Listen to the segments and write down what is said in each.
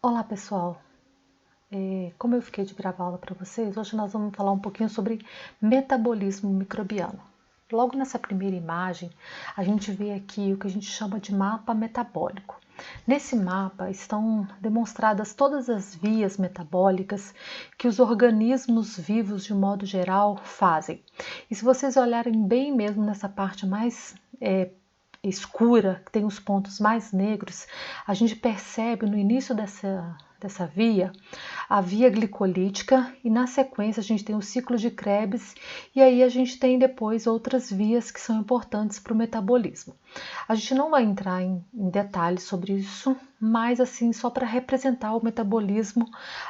Olá pessoal, como eu fiquei de gravar aula para vocês, hoje nós vamos falar um pouquinho sobre metabolismo microbiano. Logo nessa primeira imagem, a gente vê aqui o que a gente chama de mapa metabólico. Nesse mapa estão demonstradas todas as vias metabólicas que os organismos vivos, de modo geral, fazem. E se vocês olharem bem mesmo nessa parte mais escura, que tem os pontos mais negros, a gente percebe no início dessa via a via glicolítica e na sequência a gente tem o ciclo de Krebs e aí a gente tem depois outras vias que são importantes para o metabolismo. A gente não vai entrar em detalhes sobre isso, mas assim só para representar o metabolismo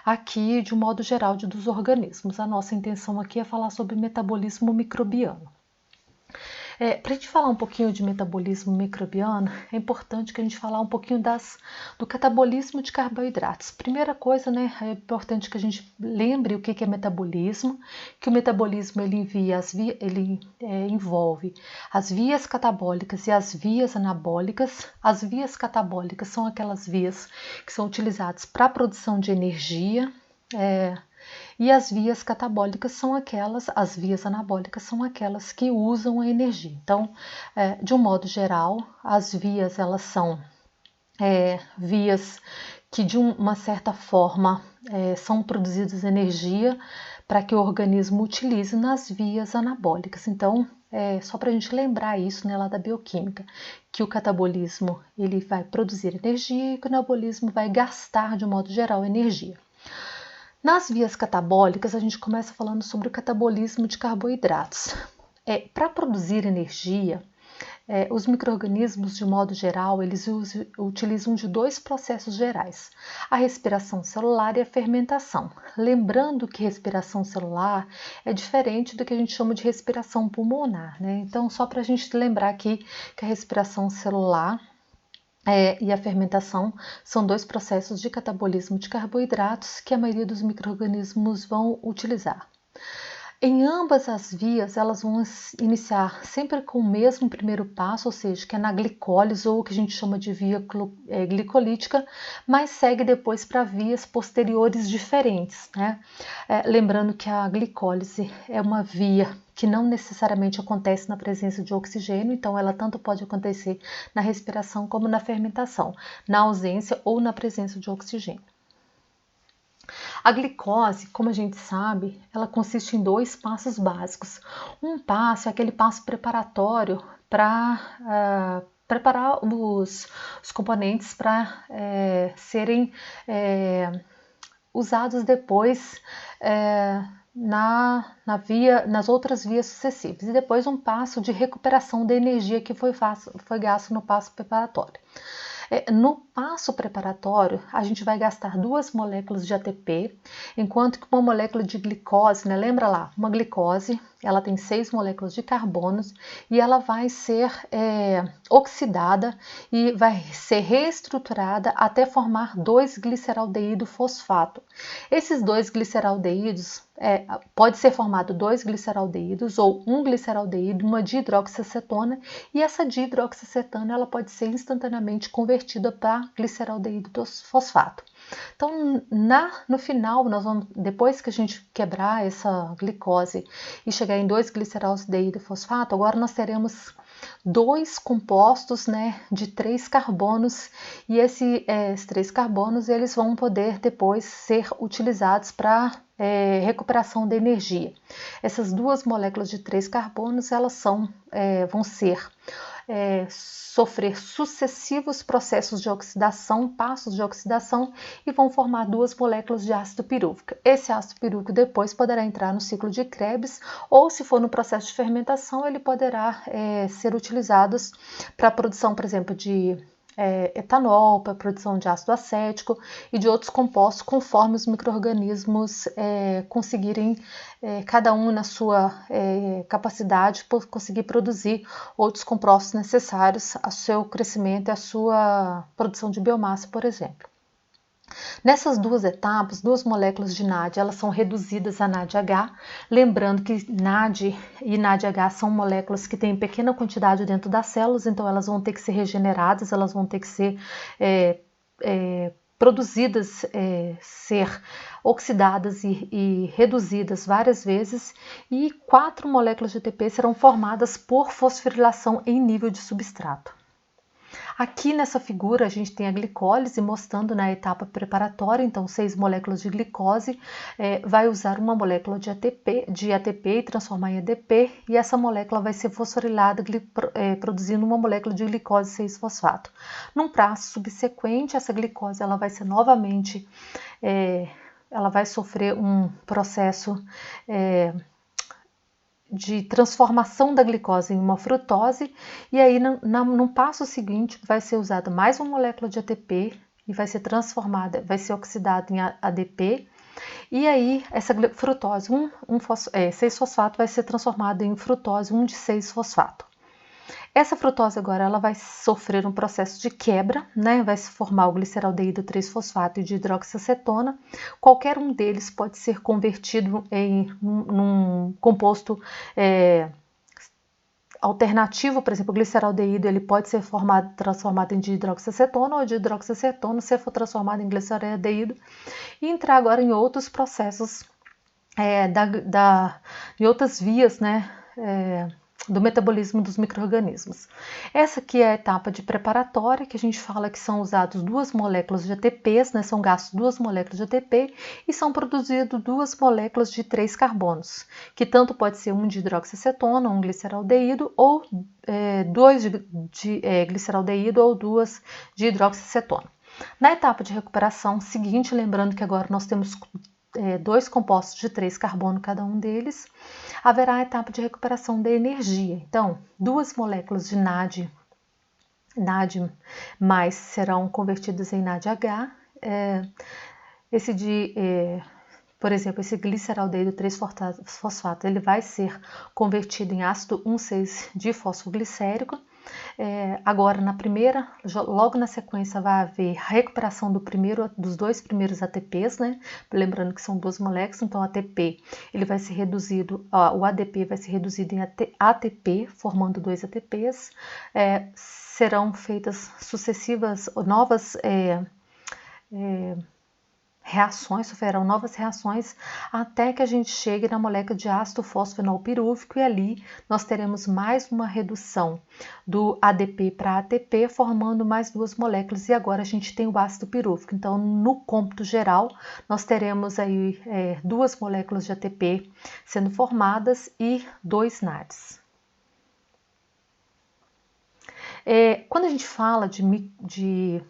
aqui de um modo geral dos organismos. A nossa intenção aqui é falar sobre metabolismo microbiano. Para a gente falar um pouquinho de metabolismo microbiano, é importante que a gente falar um pouquinho do catabolismo de carboidratos. Primeira coisa, né, é importante que a gente lembre o que é metabolismo, que o metabolismo ele envolve as vias catabólicas e as vias anabólicas. As vias catabólicas são aquelas vias que são utilizadas para a produção de energia, e as vias catabólicas são as vias anabólicas são aquelas que usam a energia. Então, de um modo geral, as vias elas são vias que de uma certa forma são produzidas energia para que o organismo utilize nas vias anabólicas. Então, só para a gente lembrar isso, né, lá da bioquímica, que o catabolismo ele vai produzir energia e que o anabolismo vai gastar de um modo geral energia. Nas vias catabólicas, a gente começa falando sobre o catabolismo de carboidratos. Para produzir energia, os micro-organismos, de modo geral, eles utilizam de dois processos gerais, a respiração celular e a fermentação. Lembrando que respiração celular é diferente do que a gente chama de respiração pulmonar, né? Então, só para a gente lembrar aqui que a respiração celular e a fermentação são dois processos de catabolismo de carboidratos que a maioria dos micro-organismos vão utilizar. Em ambas as vias, elas vão iniciar sempre com o mesmo primeiro passo, ou seja, que é na glicólise, ou o que a gente chama de via glicolítica, mas segue depois para vias posteriores diferentes, né? Lembrando que a glicólise é uma via que não necessariamente acontece na presença de oxigênio, então ela tanto pode acontecer na respiração como na fermentação, na ausência ou na presença de oxigênio. A glicose, como a gente sabe, ela consiste em dois passos básicos. Um passo é aquele passo preparatório para preparar os componentes para serem usados depois nas outras vias sucessivas. E depois um passo de recuperação da energia que foi gasto no passo preparatório. No passo preparatório, a gente vai gastar 2 moléculas de ATP, enquanto que uma molécula de glicose, né, lembra lá, uma glicose, ela tem 6 moléculas de carbonos e ela vai ser oxidada e vai ser reestruturada até formar 2-gliceraldeído fosfato. Esses 2-gliceraldeídos, pode ser formado 2 gliceraldeídos ou um gliceraldeído, uma dihidroxiacetona, e essa dihidroxiacetona ela pode ser instantaneamente convertida para gliceraldeído fosfato. Então, no final, depois que a gente quebrar essa glicose e chegar em 2-gliceraldeído fosfato, agora nós teremos 2 compostos, né, de 3 carbonos, e esses 3 carbonos eles vão poder depois ser utilizados para recuperação da energia. Essas 2 moléculas de 3 carbonos elas vão sofrer sucessivos processos de oxidação, passos de oxidação, e vão formar 2 moléculas de ácido pirúvico. Esse ácido pirúvico depois poderá entrar no ciclo de Krebs, ou se for no processo de fermentação, ele poderá ser utilizado para a produção, por exemplo, de etanol, para a produção de ácido acético e de outros compostos, conforme os micro-organismos conseguirem, cada um na sua capacidade, conseguir produzir outros compostos necessários ao seu crescimento e à sua produção de biomassa, por exemplo. Nessas 2 etapas, 2 moléculas de NAD elas são reduzidas a NADH, lembrando que NAD e NADH são moléculas que têm pequena quantidade dentro das células, então elas vão ter que ser regeneradas, elas vão ter que ser produzidas, ser oxidadas e reduzidas várias vezes, e 4 moléculas de ATP serão formadas por fosforilação em nível de substrato. Aqui nessa figura a gente tem a glicólise mostrando na etapa preparatória, então 6 moléculas de glicose vai usar uma molécula de ATP e transformar em ADP, e essa molécula vai ser fosforilada produzindo uma molécula de glicose 6-fosfato. Num passo subsequente, essa glicose ela vai ser novamente, ela vai sofrer um processo de transformação da glicose em uma frutose, e aí no passo seguinte vai ser usada mais uma molécula de ATP e vai ser transformada, vai ser oxidada em ADP, e aí essa frutose 6-fosfato vai ser transformada em frutose 1,6-fosfato. Essa frutose agora ela vai sofrer um processo de quebra, né? Vai se formar o gliceraldeído 3-fosfato e de hidroxiacetona. Qualquer um deles pode ser convertido num composto alternativo, por exemplo, o gliceraldeído ele pode ser transformado em dihidroxiacetona, ou de hidroxiacetona se for transformado em gliceraldeído, e entrar agora em outros processos em outras vias, né? Do metabolismo dos micro-organismos. Essa aqui é a etapa de preparatória, que a gente fala que são usadas 2 moléculas de ATPs, né? São gastos 2 moléculas de ATP e são produzidas 2 moléculas de 3 carbonos, que tanto pode ser um de hidroxiacetona, um gliceraldeído, ou 2 de gliceraldeído ou 2 de hidroxiacetona. Na etapa de recuperação seguinte, lembrando que agora nós temos 2 compostos de 3 carbono cada um deles, haverá a etapa de recuperação da energia. Então, 2 moléculas de NAD mais serão convertidas em NADH. Por exemplo, esse gliceraldeído 3-fosfato, ele vai ser convertido em ácido 1,6-difosfoglicérico. Agora, logo na sequência, vai haver a recuperação dos 2 primeiros ATPs, né? Lembrando que são 2 moléculas, então o ATP ele vai ser reduzido, o ADP vai ser reduzido em ATP, formando 2 ATPs. Serão feitas sucessivas novas reações, sofrerão novas reações até que a gente chegue na molécula de ácido fosfenolpirúvico, e ali nós teremos mais uma redução do ADP para ATP, formando mais 2 moléculas, e agora a gente tem o ácido pirúvico. Então, no cômputo geral, nós teremos aí 2 moléculas de ATP sendo formadas e 2 NADs. Quando a gente fala de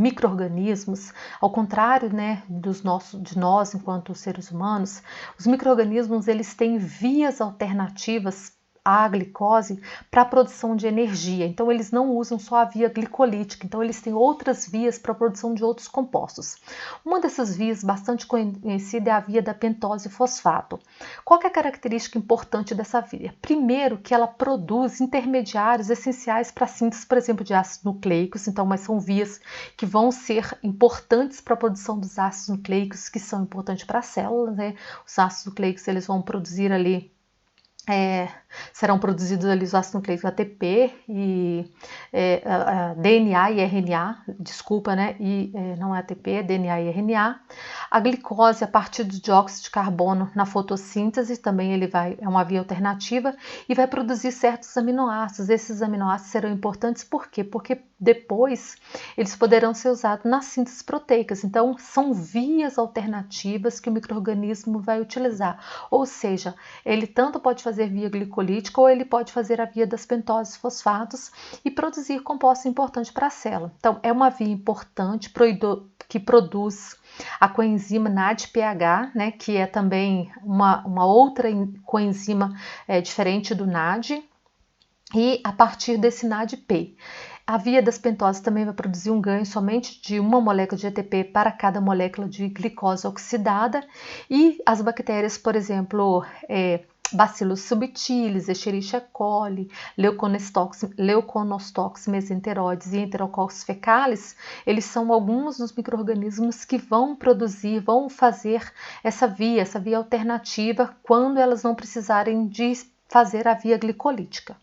micro-organismos, ao contrário, né, de nós enquanto seres humanos, os micro-organismos eles têm vias alternativas à glicose para a produção de energia. Então eles não usam só a via glicolítica, então eles têm outras vias para a produção de outros compostos. Uma dessas vias bastante conhecida é a via da pentose-fosfato. Qual que é a característica importante dessa via? Primeiro, que ela produz intermediários essenciais para a síntese, por exemplo, de ácidos nucleicos, então, mas são vias que vão ser importantes para a produção dos ácidos nucleicos, que são importantes para as células, né? Os ácidos nucleicos eles vão produzir ali serão produzidos ali os ácidos nucleicos ATP e DNA e RNA, desculpa, né? Não é ATP, é DNA e RNA. A glicose, a partir do dióxido de carbono na fotossíntese, também é uma via alternativa e vai produzir certos aminoácidos. Esses aminoácidos serão importantes por quê? Porque depois eles poderão ser usados nas sínteses proteicas. Então, são vias alternativas que o micro-organismo vai utilizar. Ou seja, ele tanto pode fazer via glicolítica ou ele pode fazer a via das pentoses fosfatos e produzir compostos importantes para a célula. Então, é uma via importante que produz a coenzima NADPH, né, que é também uma outra coenzima diferente do NAD, e a partir desse NADP. A via das pentoses também vai produzir um ganho somente de uma molécula de ATP para cada molécula de glicose oxidada, e as bactérias, por exemplo, Bacillus subtilis, Escherichia coli, Leuconostox mesenteroides e Enterococcus fecalis, eles são alguns dos micro-organismos que vão fazer essa via alternativa quando elas não precisarem de fazer a via glicolítica.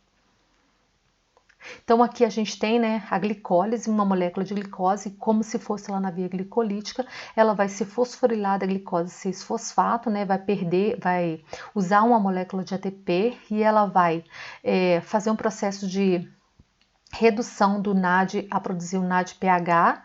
Então aqui a gente tem, né, a glicólise, uma molécula de glicose, como se fosse lá na via glicolítica, ela vai se fosforilar da glicose 6-fosfato, né, vai usar uma molécula de ATP e ela vai fazer um processo de redução do NAD a produzir o NADPH,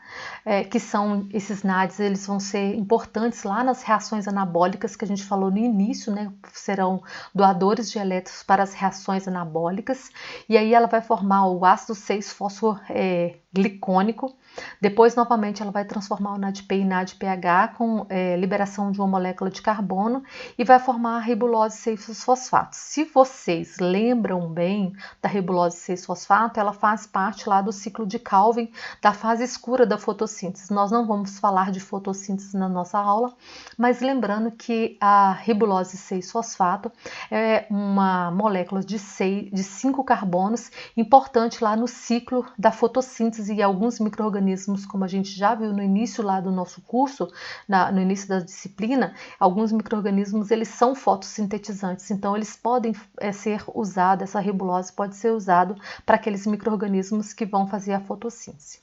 que são esses NADs, eles vão ser importantes lá nas reações anabólicas que a gente falou no início, né? Serão doadores de elétrons para as reações anabólicas, e aí ela vai formar o ácido 6-fosfoglicônico. Depois, novamente, ela vai transformar o NADP em NADPH com liberação de uma molécula de carbono e vai formar a ribulose 6-fosfato. Se vocês lembram bem da ribulose 6-fosfato, ela faz parte lá do ciclo de Calvin, da fase escura da fotossíntese. Nós não vamos falar de fotossíntese na nossa aula, mas lembrando que a ribulose 6-fosfato é uma molécula de 5 carbonos, importante lá no ciclo da fotossíntese, e alguns micro-organismos, como a gente já viu no início lá do nosso curso, no início da disciplina, alguns micro-organismos eles são fotossintetizantes, então eles podem ser usados, essa ribulose pode ser usado para aqueles micro-organismos que vão fazer a fotossíntese.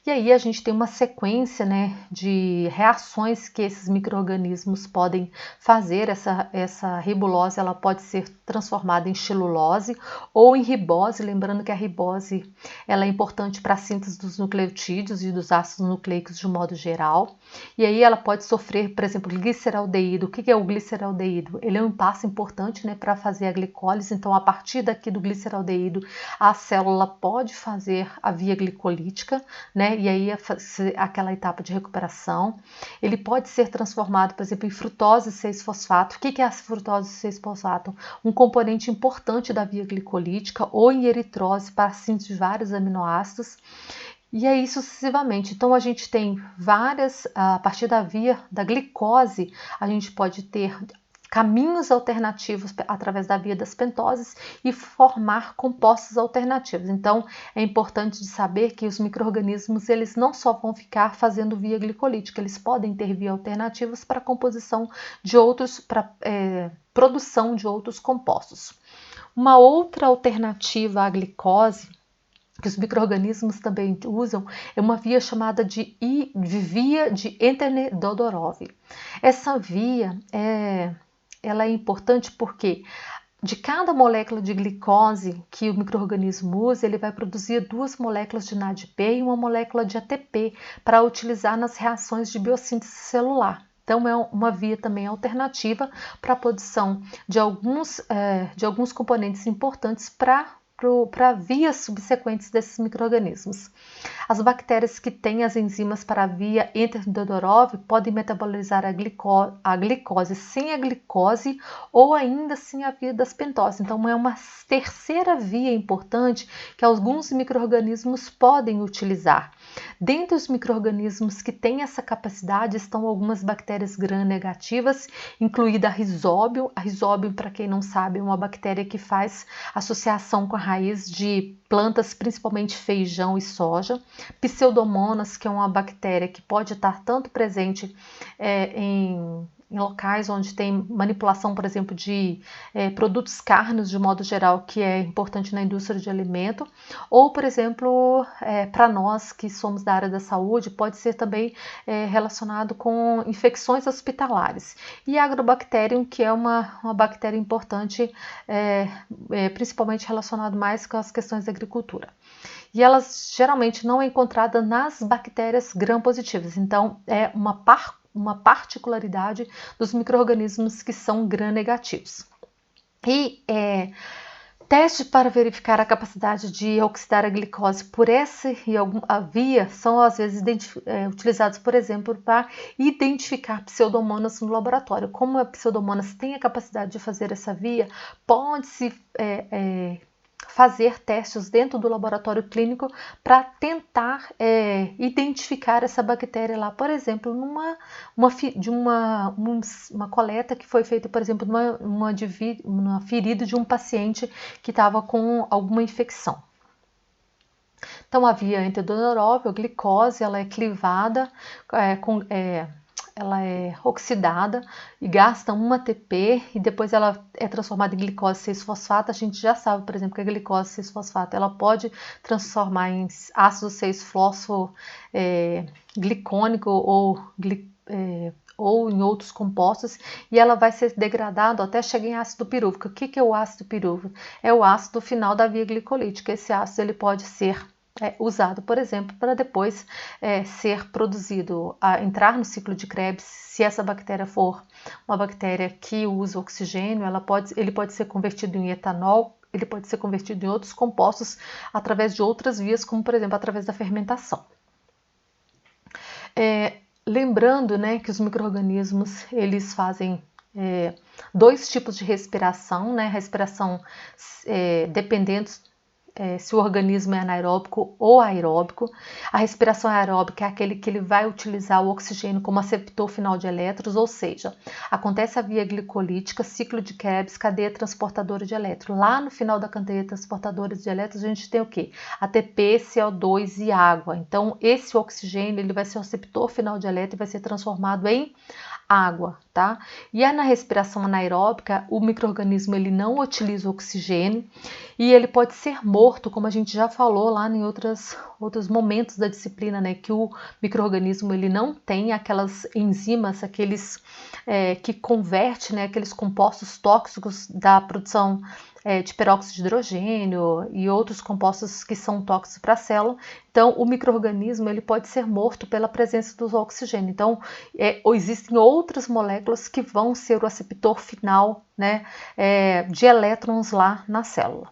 E aí a gente tem uma sequência, né, de reações que esses micro-organismos podem fazer. Essa ribulose ela pode ser transformada em xilulose ou em ribose, lembrando que a ribose ela é importante para a síntese dos nucleotídeos e dos ácidos nucleicos de um modo geral. E aí ela pode sofrer, por exemplo, gliceraldeído. O que é o gliceraldeído? Ele é um passo importante, né, para fazer a glicólise, então a partir daqui do gliceraldeído a célula pode fazer a via glicolítica, né? E aí aquela etapa de recuperação. Ele pode ser transformado, por exemplo, em frutose 6-fosfato. O que é a frutose 6-fosfato? Um componente importante da via glicolítica, ou em eritrose para a síntese de vários aminoácidos. E aí sucessivamente. Então a gente tem a partir da via da glicose, a gente pode ter caminhos alternativos através da via das pentoses e formar compostos alternativos. Então, é importante de saber que os micro-organismos eles não só vão ficar fazendo via glicolítica, eles podem ter via alternativas para composição de outros, para produção de outros compostos. Uma outra alternativa à glicose que os micro-organismos também usam é uma via chamada de via de Entner-Dodorov. Essa via ela é importante porque de cada molécula de glicose que o micro-organismo usa, ele vai produzir 2 moléculas de NADP e uma molécula de ATP para utilizar nas reações de biossíntese celular. Então, é uma via também alternativa para a produção de alguns componentes importantes para vias subsequentes desses micro-organismos. As bactérias que têm as enzimas para a via Entner-Dodorov podem metabolizar a glicose sem a glicose ou ainda sem a via das pentoses. Então, é uma terceira via importante que alguns micro-organismos podem utilizar. Dentre os micro-organismos que têm essa capacidade estão algumas bactérias gram-negativas, incluída a Rhizobium. A Rhizobium, para quem não sabe, é uma bactéria que faz associação com a raiz de plantas, principalmente feijão e soja. Pseudomonas, que é uma bactéria que pode estar tanto presente em locais onde tem manipulação, por exemplo, de produtos carnes, de modo geral, que é importante na indústria de alimento, ou, por exemplo, para nós que somos da área da saúde, pode ser também relacionado com infecções hospitalares. E Agrobacterium, que é uma bactéria importante, principalmente relacionado mais com as questões da agricultura. E elas geralmente não é encontrada nas bactérias gram-positivas, então é uma particularidade dos micro-organismos que são gram-negativos. E testes para verificar a capacidade de oxidar a glicose por essa e a via são às vezes utilizados, por exemplo, para identificar pseudomonas no laboratório. Como a pseudomonas tem a capacidade de fazer essa via, pode-se fazer testes dentro do laboratório clínico para tentar identificar essa bactéria lá, por exemplo, uma coleta que foi feita, por exemplo, numa ferida de um paciente que estava com alguma infecção. Então, a via Entner-Dodorov, a glicose, ela é clivada ela é oxidada e gasta 1 ATP e depois ela é transformada em glicose 6-fosfato. A gente já sabe, por exemplo, que a glicose 6-fosfato ela pode transformar em ácido 6-fosfo glicônico ou em outros compostos, e ela vai ser degradada até chegar em ácido pirúvico. O que é o ácido pirúvico? É o ácido final da via glicolítica. Esse ácido ele pode ser usado, por exemplo, para depois ser produzido, entrar no ciclo de Krebs. Se essa bactéria for uma bactéria que usa oxigênio, ele pode ser convertido em etanol, ele pode ser convertido em outros compostos através de outras vias, como por exemplo através da fermentação. Lembrando, né, que os micro-organismos eles fazem 2 tipos de respiração, né, respiração dependendo se o organismo é anaeróbico ou aeróbico. A respiração aeróbica é aquele que ele vai utilizar o oxigênio como aceptor final de elétrons, ou seja, acontece a via glicolítica, ciclo de Krebs, cadeia transportadora de elétrons. Lá no final da cadeia transportadora de elétrons a gente tem o quê? ATP, CO2 e água. Então esse oxigênio ele vai ser o receptor final de elétrons e vai ser transformado em água, tá? E na respiração anaeróbica, o micro-organismo ele não utiliza o oxigênio e ele pode ser morto, como a gente já falou lá em outros momentos da disciplina, né? Que o micro-organismo ele não tem aquelas enzimas, aqueles que converte, né? Aqueles compostos tóxicos da produção de peróxido de hidrogênio e outros compostos que são tóxicos para a célula. Então, o micro-organismo ele pode ser morto pela presença do oxigênio. Então, existem outras moléculas que vão ser o receptor final, né, de elétrons lá na célula.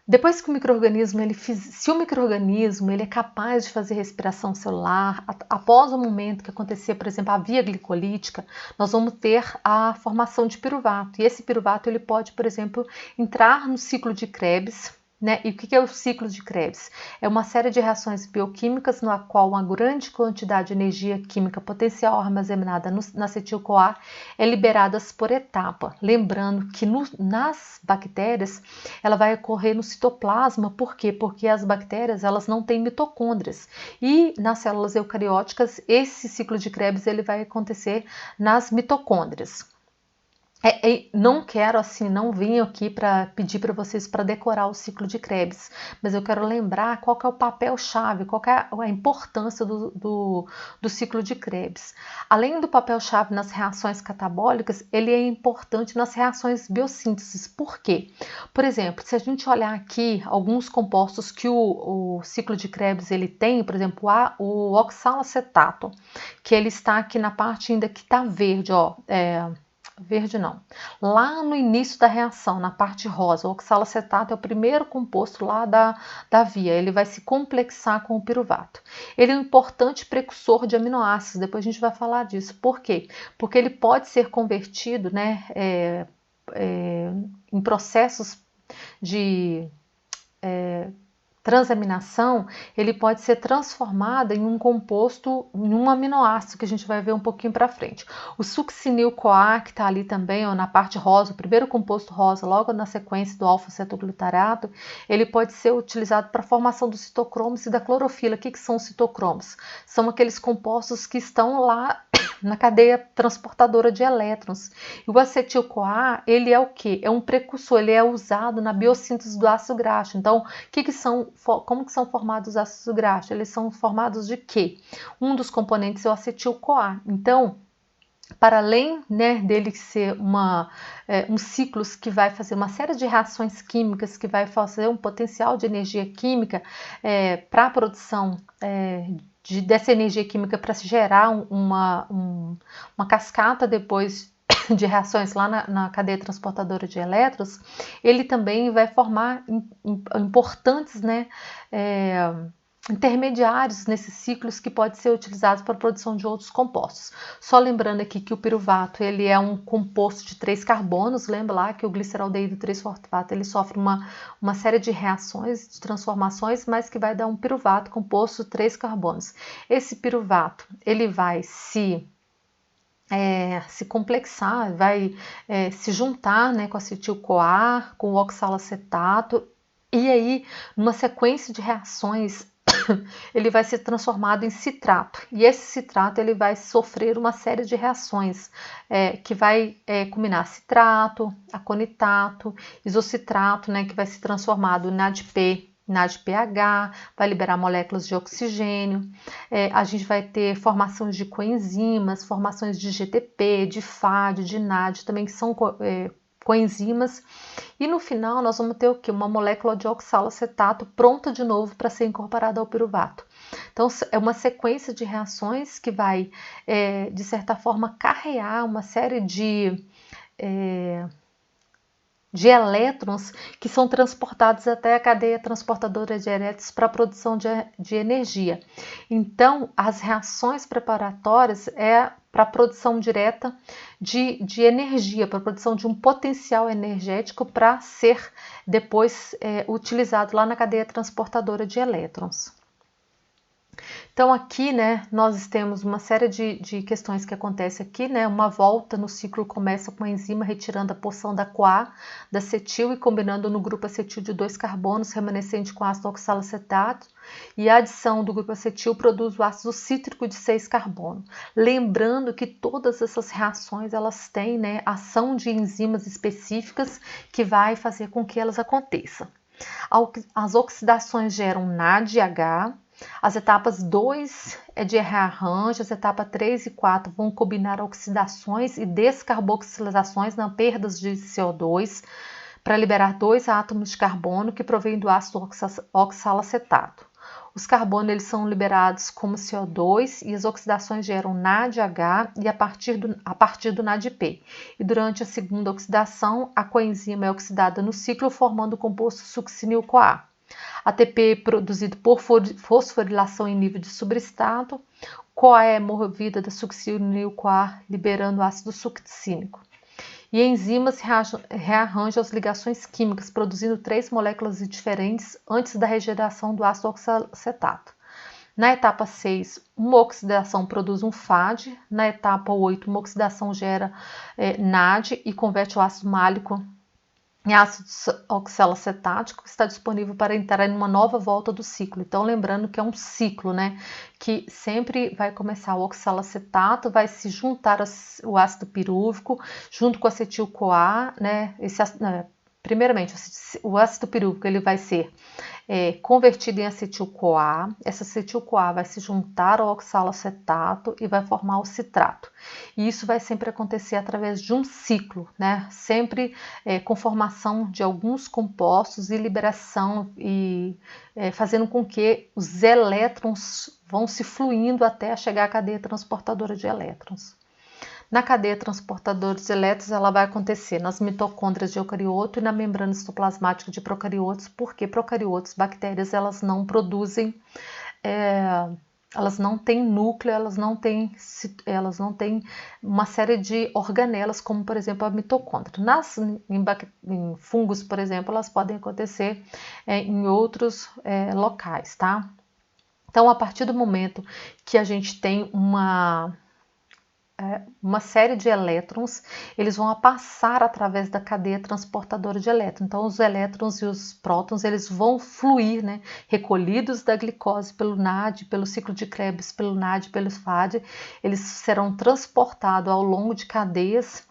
Depois que o micro-organismo, se o micro-organismo ele é capaz de fazer respiração celular, após o momento que acontecer, por exemplo, a via glicolítica, nós vamos ter a formação de piruvato. E esse piruvato ele pode, por exemplo, entrar no ciclo de Krebs, né? E o que é o ciclo de Krebs? É uma série de reações bioquímicas na qual uma grande quantidade de energia química potencial armazenada na acetil-CoA é liberada por etapa. Lembrando que nas bactérias ela vai ocorrer no citoplasma. Por quê? Porque as bactérias elas não têm mitocôndrias e nas células eucarióticas esse ciclo de Krebs ele vai acontecer nas mitocôndrias. Não quero assim, não vim aqui para pedir para vocês para decorar o ciclo de Krebs, mas eu quero lembrar qual que é o papel-chave, qual que é a importância do ciclo de Krebs. Além do papel-chave nas reações catabólicas, ele é importante nas reações biossíntese. Por quê? Por exemplo, se a gente olhar aqui alguns compostos que o ciclo de Krebs ele tem, por exemplo, o oxalacetato, que ele está aqui na parte ainda que está verde, ó, verde não. Lá no início da reação, na parte rosa, o oxalacetato é o primeiro composto lá da via. Ele vai se complexar com o piruvato. Ele é um importante precursor de aminoácidos. Depois a gente vai falar disso. Por quê? Porque ele pode ser convertido, né, em processos de transaminação, ele pode ser transformado em um composto, em um aminoácido que a gente vai ver um pouquinho para frente. O succinil-CoA, que está ali também, ó, na parte rosa, o primeiro composto rosa, logo na sequência do alfa-cetoglutarato, ele pode ser utilizado para a formação dos citocromos e da clorofila. O que são os citocromos? São aqueles compostos que estão lá na cadeia transportadora de elétrons. E o acetil-CoA, ele é o quê? É um precursor, ele é usado na biossíntese do ácido graxo. Então, como que são formados os ácidos graxos? Eles são formados de quê? Um dos componentes é o acetil-CoA. Então, para além, né, dele ser um ciclo que vai fazer uma série de reações químicas, que vai fazer um potencial de energia química para a produção dessa energia química para se gerar uma cascata depois de reações lá na cadeia transportadora de elétrons, ele também vai formar importantes, né, intermediários nesses ciclos que podem ser utilizados para a produção de outros compostos. Só lembrando aqui que o piruvato ele é um composto de 3 carbonos, lembra lá que o gliceraldeído 3-fosfato ele sofre uma série de reações, de transformações, mas que vai dar um piruvato composto de 3 carbonos. Esse piruvato ele vai se complexar, vai se juntar, né, com a acetil-CoA, com o oxalacetato, e aí numa sequência de reações ele vai ser transformado em citrato. E esse citrato ele vai sofrer uma série de reações que vai combinar citrato, aconitato, isocitrato, né, que vai ser transformado em NADP, NADPH, vai liberar moléculas de oxigênio. A gente vai ter formações de coenzimas, formações de GTP, de FAD, de NAD, também que são coenzimas. E no final nós vamos ter o que? Uma molécula de oxalacetato pronta de novo para ser incorporada ao piruvato. Então é uma sequência de reações que vai, de certa forma, carrear uma série de elétrons que são transportados até a cadeia transportadora de elétrons para a produção de energia. Então, as reações preparatórias para a produção direta de energia, para a produção de um potencial energético para ser depois utilizado lá na cadeia transportadora de elétrons. Então aqui, né, nós temos uma série de questões que acontecem aqui, né, uma volta no ciclo começa com a enzima retirando a porção da CoA, da acetil e combinando no grupo acetil de 2 carbonos remanescente com ácido oxalacetato, e a adição do grupo acetil produz o ácido cítrico de 6 carbono. Lembrando que todas essas reações, elas têm, né, ação de enzimas específicas que vai fazer com que elas aconteçam. As oxidações geram NADH. As etapas 2 é de rearranjo, as etapas 3 e 4 vão combinar oxidações e descarboxilações, não perdas de CO2, para liberar 2 átomos de carbono que provêm do ácido oxalacetato. Os carbonos eles são liberados como CO2 e as oxidações geram NADH e a partir do NADP. E durante a segunda oxidação, a coenzima é oxidada no ciclo, formando o composto succinil-CoA. ATP é produzido por fosforilação em nível de substrato, CoA é movida da succinil-CoA, liberando ácido succínico. E enzimas rearranjam as ligações químicas, produzindo 3 moléculas diferentes antes da regeneração do ácido oxalacetato. Na etapa 6, uma oxidação produz um FAD, na etapa 8, uma oxidação gera NAD e converte o ácido málico em ácido oxalocetático, que está disponível para entrar em uma nova volta do ciclo. Então, lembrando que é um ciclo, né? Que sempre vai começar o oxalacetato, vai se juntar o ácido pirúvico junto com o acetil-CoA, né? Primeiramente, o ácido pirúvico ele vai ser convertido em acetil-CoA. Essa acetil-CoA vai se juntar ao oxalacetato e vai formar o citrato. E isso vai sempre acontecer através de um ciclo, né? Sempre com formação de alguns compostos e liberação e fazendo com que os elétrons vão se fluindo até chegar à cadeia transportadora de elétrons. Na cadeia transportadora de elétrons, ela vai acontecer nas mitocôndrias de eucarioto e na membrana citoplasmática de procariotos, porque procariotos, bactérias, elas não produzem, elas não têm núcleo, elas não têm uma série de organelas, como por exemplo a mitocôndria. Em fungos, por exemplo, elas podem acontecer em outros locais, tá? Então, a partir do momento que a gente tem uma série de elétrons, eles vão passar através da cadeia transportadora de elétrons. Então, os elétrons e os prótons, eles vão fluir, né, recolhidos da glicose pelo NAD, pelo ciclo de Krebs, pelo NAD, pelo FAD, eles serão transportados ao longo de cadeias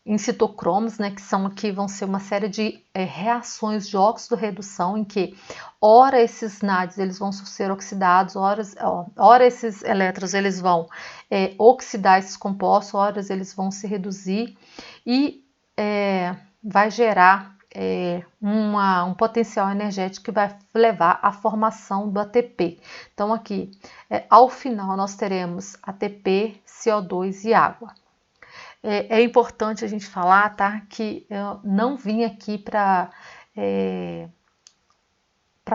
em citocromos, né, que vão ser uma série de reações de óxido-redução, em que ora esses NADs eles vão ser oxidados, ora esses elétrons eles vão oxidar esses compostos, ora eles vão se reduzir e vai gerar um potencial energético que vai levar à formação do ATP. Então aqui, ao final nós teremos ATP, CO2 e água. É importante a gente falar, tá, que eu não vim aqui para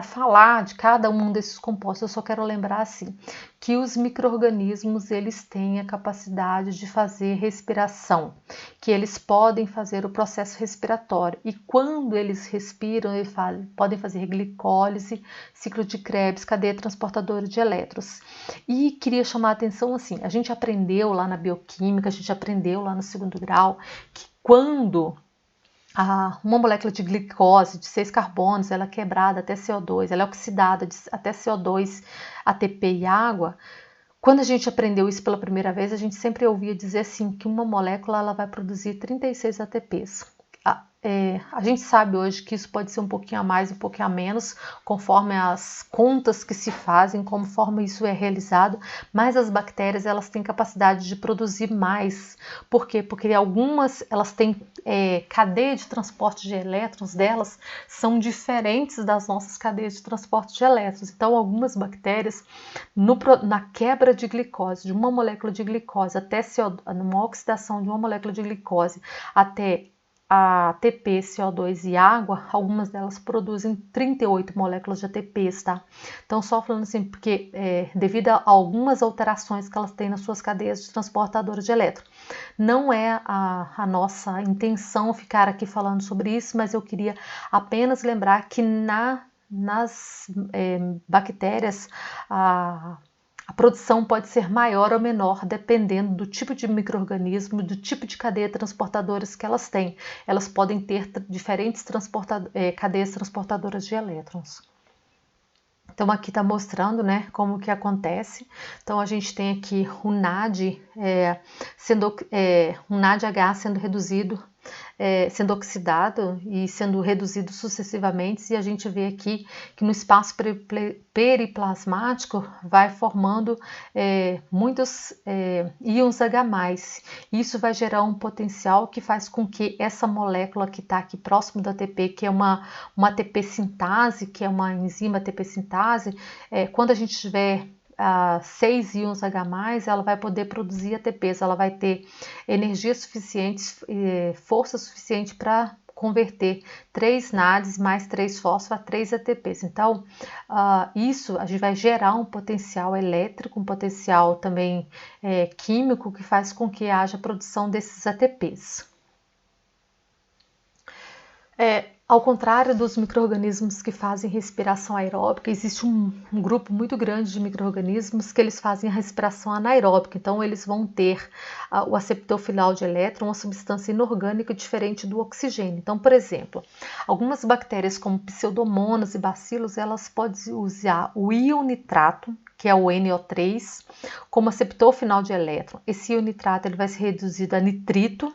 falar de cada um desses compostos, eu só quero lembrar assim, que os micro-organismos eles têm a capacidade de fazer respiração, que eles podem fazer o processo respiratório e quando eles respiram, podem fazer glicólise, ciclo de Krebs, cadeia transportadora de elétrons. E queria chamar a atenção assim, a gente aprendeu lá na bioquímica, a gente aprendeu lá no 2º grau, que quando Uma molécula de glicose de 6 carbonos, ela é quebrada até CO2, ela é oxidada até CO2, ATP e água. Quando a gente aprendeu isso pela primeira vez, a gente sempre ouvia dizer assim que uma molécula ela vai produzir 36 ATPs. A gente sabe hoje que isso pode ser um pouquinho a mais, um pouquinho a menos, conforme as contas que se fazem, conforme isso é realizado, mas as bactérias elas têm capacidade de produzir mais. Por quê? Porque algumas elas têm cadeia de transporte de elétrons delas são diferentes das nossas cadeias de transporte de elétrons. Então, algumas bactérias, na quebra de glicose, de uma molécula de glicose até numa oxidação de uma molécula de glicose até a ATP, CO2 e água, algumas delas produzem 38 moléculas de ATPs, tá? Então, só falando assim, porque devido a algumas alterações que elas têm nas suas cadeias de transportadoras de elétrons. Não é a nossa intenção ficar aqui falando sobre isso, mas eu queria apenas lembrar que nas bactérias, a produção pode ser maior ou menor dependendo do tipo de micro-organismo, do tipo de cadeia transportadoras que elas têm. Elas podem ter diferentes cadeias transportadoras de elétrons. Então aqui está mostrando, né, como que acontece. Então a gente tem aqui o NAD, um NADH sendo reduzido, sendo oxidado e sendo reduzido sucessivamente, e a gente vê aqui que no espaço periplasmático vai formando muitos íons H+. Isso vai gerar um potencial que faz com que essa molécula que está aqui próximo da ATP, que é uma ATP sintase, que é uma enzima ATP sintase, quando a gente tiver 6 íons H+, ela vai poder produzir ATPs, ela vai ter energia suficiente, força suficiente para converter 3 NADs mais 3 fósforo a 3 ATPs. Então, isso a gente vai gerar um potencial elétrico, um potencial também químico que faz com que haja produção desses ATPs. Ao contrário dos micro-organismos que fazem respiração aeróbica, existe um grupo muito grande de micro-organismos que eles fazem a respiração anaeróbica. Então, eles vão ter o aceptor final de elétron, uma substância inorgânica diferente do oxigênio. Então, por exemplo, algumas bactérias como pseudomonas e bacilos, elas podem usar o íon nitrato, que é o NO3, como aceptor final de elétron. Esse íon nitrato ele vai ser reduzido a nitrito,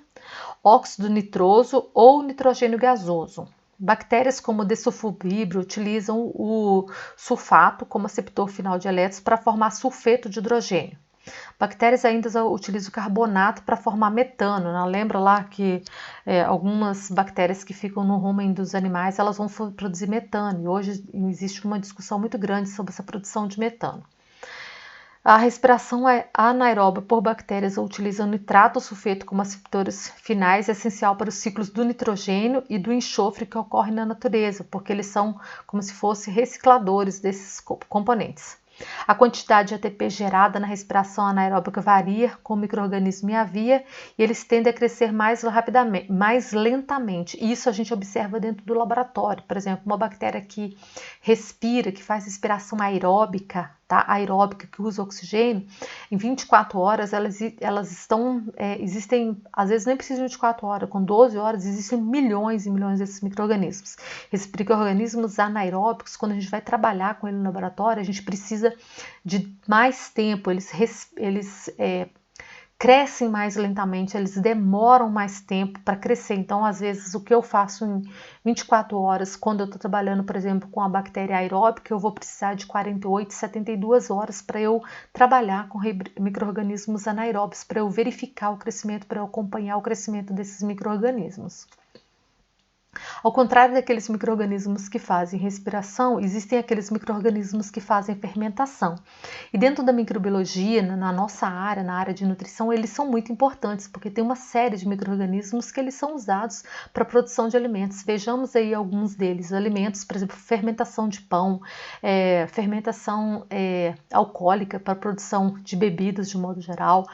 óxido nitroso ou nitrogênio gasoso. Bactérias como o desulfovibrio utilizam o sulfato como aceptor final de elétrons para formar sulfeto de hidrogênio. Bactérias ainda utilizam o carbonato para formar metano, né? Lembra lá que algumas bactérias que ficam no rumen dos animais, elas vão produzir metano, e hoje existe uma discussão muito grande sobre essa produção de metano. A respiração anaeróbica por bactérias utilizando nitrato ou sulfeto como aceptores finais é essencial para os ciclos do nitrogênio e do enxofre que ocorrem na natureza, porque eles são como se fossem recicladores desses componentes. A quantidade de ATP gerada na respiração anaeróbica varia com o micro-organismo e a via, e eles tendem a crescer mais rapidamente, mais lentamente. E isso a gente observa dentro do laboratório. Por exemplo, uma bactéria que respira, que faz respiração aeróbica, tá? Aeróbica, que usa oxigênio, em 24 horas elas estão, existem, às vezes nem precisam de 24 horas, com 12 horas existem milhões e milhões desses micro-organismos. Esses micro-organismos anaeróbicos, quando a gente vai trabalhar com ele no laboratório, a gente precisa de mais tempo, eles crescem mais lentamente, eles demoram mais tempo para crescer. Então, às vezes, o que eu faço em 24 horas, quando eu estou trabalhando, por exemplo, com a bactéria aeróbica, eu vou precisar de 48, 72 horas para eu trabalhar com micro-organismos anaeróbicos, para eu verificar o crescimento, para eu acompanhar o crescimento desses micro-organismos. Ao contrário daqueles micro-organismos que fazem respiração, existem aqueles micro-organismos que fazem fermentação. E dentro da microbiologia, na nossa área, na área de nutrição, eles são muito importantes, porque tem uma série de micro-organismos que eles são usados para a produção de alimentos. Vejamos aí alguns deles, alimentos, por exemplo, fermentação de pão, fermentação alcoólica para a produção de bebidas de modo geral,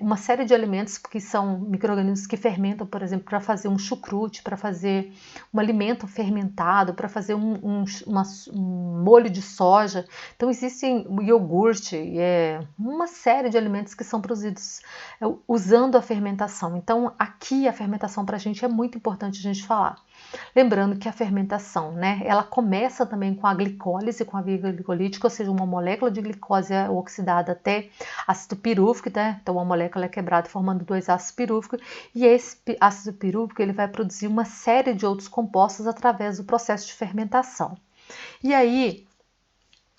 uma série de alimentos que são micro-organismos que fermentam, por exemplo, para fazer um chucrute, para fazer um alimento fermentado, para fazer um molho de soja. Então existem o iogurte, uma série de alimentos que são produzidos usando a fermentação. Então aqui a fermentação para a gente é muito importante a gente falar. Lembrando que a fermentação, né, ela começa também com a glicólise, com a via glicolítica, ou seja, uma molécula de glicose é oxidada até ácido pirúvico, né? Então a molécula é quebrada formando 2 ácidos pirúvicos, e esse ácido pirúvico ele vai produzir uma série de outros compostos através do processo de fermentação. E aí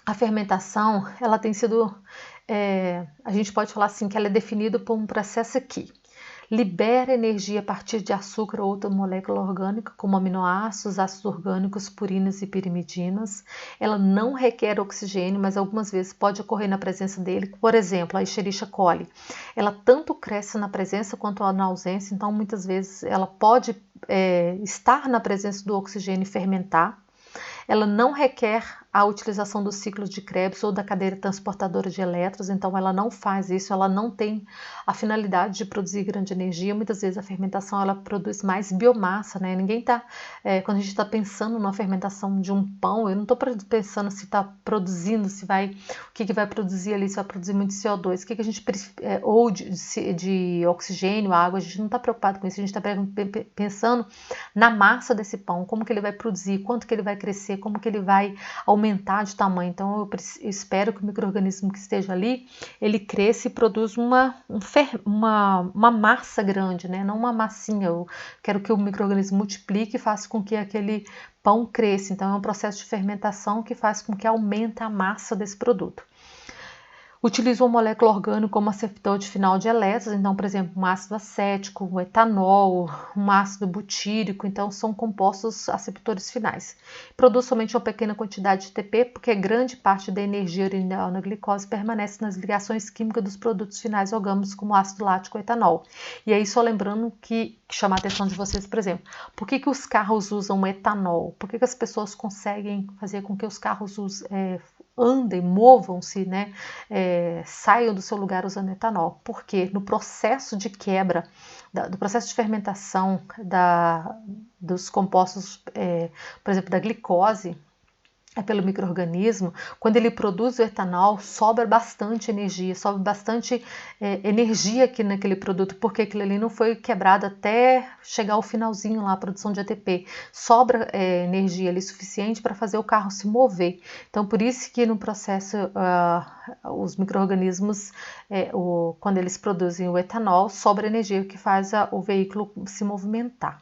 a fermentação, ela tem sido, a gente pode falar assim que ela é definida por um processo aqui. Libera energia a partir de açúcar ou outra molécula orgânica, como aminoácidos, ácidos orgânicos, purinas e pirimidinas. Ela não requer oxigênio, mas algumas vezes pode ocorrer na presença dele. Por exemplo, a Escherichia coli. Ela tanto cresce na presença quanto na ausência, então muitas vezes ela pode estar na presença do oxigênio e fermentar. Ela não requer a utilização do ciclo de Krebs ou da cadeia transportadora de elétrons, então ela não faz isso, ela não tem a finalidade de produzir grande energia. Muitas vezes a fermentação ela produz mais biomassa, né? Ninguém está, quando a gente está pensando na fermentação de um pão, eu não estou pensando se está produzindo, se vai, o que vai produzir ali, se vai produzir muito CO2, o que a gente ou de oxigênio, água, a gente não está preocupado com isso, a gente está pensando na massa desse pão, como que ele vai produzir, quanto que ele vai crescer, como que ele vai aumentar de tamanho. Então eu espero que o micro-organismo que esteja ali, ele cresça e produza uma massa grande, né? Não uma massinha. Eu quero que o micro-organismo multiplique e faça com que aquele pão cresça. Então é um processo de fermentação que faz com que aumente a massa desse produto. Utiliza uma molécula orgânica como aceptor de final de elétrons, então, por exemplo, um ácido acético, um etanol, um ácido butírico, então são compostos aceptores finais. Produz somente uma pequena quantidade de ATP, porque grande parte da energia original na glicose permanece nas ligações químicas dos produtos finais orgânicos, como ácido lático e etanol. E aí, só lembrando que chamar a atenção de vocês, por exemplo, por que os carros usam etanol? Por que as pessoas conseguem fazer com que os carros andem, movam-se, né, saiam do seu lugar usando etanol? Porque no processo de quebra, do processo de fermentação dos compostos, por exemplo, da glicose, pelo micro-organismo, quando ele produz o etanol, sobra bastante energia, aqui naquele produto, porque aquilo ali não foi quebrado até chegar ao finalzinho lá, a produção de ATP. Sobra energia ali suficiente para fazer o carro se mover. Então, por isso que no processo, os micro-organismos, quando eles produzem o etanol, sobra energia que faz o veículo se movimentar.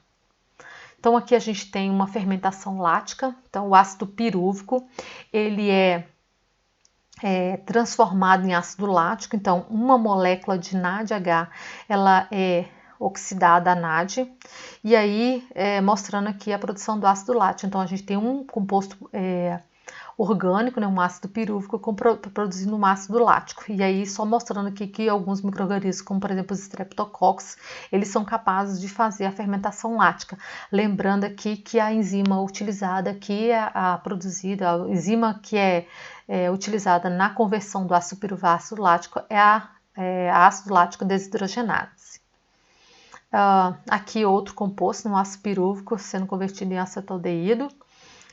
Então aqui a gente tem uma fermentação lática, então o ácido pirúvico, ele é transformado em ácido lático, então uma molécula de NADH, ela é oxidada a NAD, e aí mostrando aqui a produção do ácido lático. Então a gente tem um composto orgânico, né, um ácido pirúvico produzindo um ácido lático. E aí só mostrando aqui que alguns micro-organismos, como por exemplo os streptococcus, eles são capazes de fazer a fermentação lática. Lembrando aqui que a enzima utilizada aqui, a enzima que é utilizada na conversão do ácido pirúvico a ácido lático é a ácido lático desidrogenase. Aqui outro composto, um ácido pirúvico sendo convertido em acetaldeído.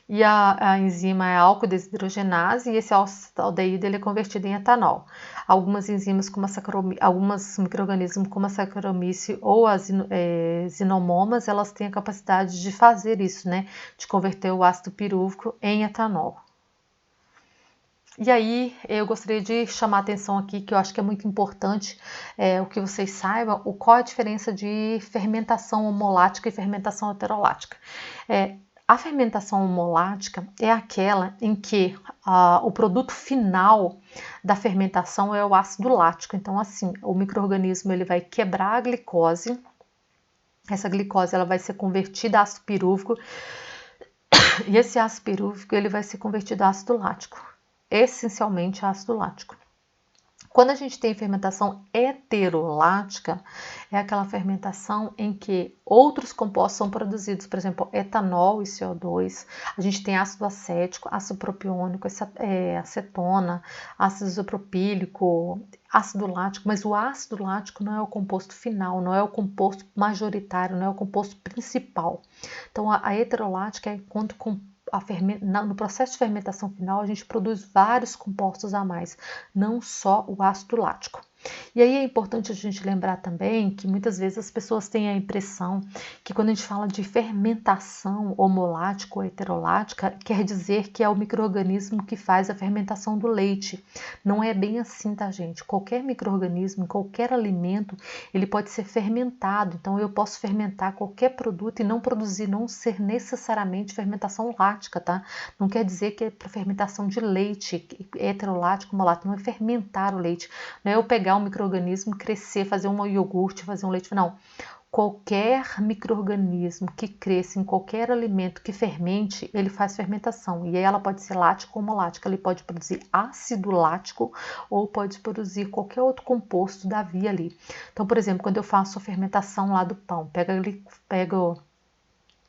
E a enzima é álcool desidrogenase, e esse aldeído ele é convertido em etanol. Algumas enzimas, alguns micro-organismos como a Saccharomyces ou as Xenomonas, elas têm a capacidade de fazer isso, né? De converter o ácido pirúvico em etanol. E aí eu gostaria de chamar a atenção aqui, que eu acho que é muito importante o que vocês saibam, qual é a diferença de fermentação homolática e fermentação heterolática. A fermentação homolática é aquela em que o produto final da fermentação é o ácido lático. Então, assim, o micro-organismo ele vai quebrar a glicose. Essa glicose ela vai ser convertida a ácido pirúvico e esse ácido pirúvico ele vai ser convertido a ácido lático, essencialmente ácido lático. Quando a gente tem fermentação heterolática, é aquela fermentação em que outros compostos são produzidos, por exemplo, etanol e CO2, a gente tem ácido acético, ácido propiônico, acetona, ácido isopropílico, ácido lático, mas o ácido lático não é o composto final, não é o composto majoritário, não é o composto principal. Então, a heterolática é quando no processo de fermentação final, a gente produz vários compostos a mais, não só o ácido lático. E aí é importante a gente lembrar também que muitas vezes as pessoas têm a impressão que quando a gente fala de fermentação homolática ou heterolática, quer dizer que é o micro-organismo que faz a fermentação do leite. Não é bem assim, tá, gente? Qualquer micro-organismo, qualquer alimento, ele pode ser fermentado. Então eu posso fermentar qualquer produto e não produzir, não ser necessariamente fermentação lática, tá? Não quer dizer que é para fermentação de leite, heterolático, homolático, não é fermentar o leite. Não é eu pegar um micro-organismo, crescer, fazer um iogurte, fazer um leite, não. Qualquer micro-organismo que cresça em qualquer alimento que fermente, ele faz fermentação. E aí ela pode ser lática ou homolática. Ele pode produzir ácido lático ou pode produzir qualquer outro composto da via ali. Então, por exemplo, quando eu faço a fermentação lá do pão, pego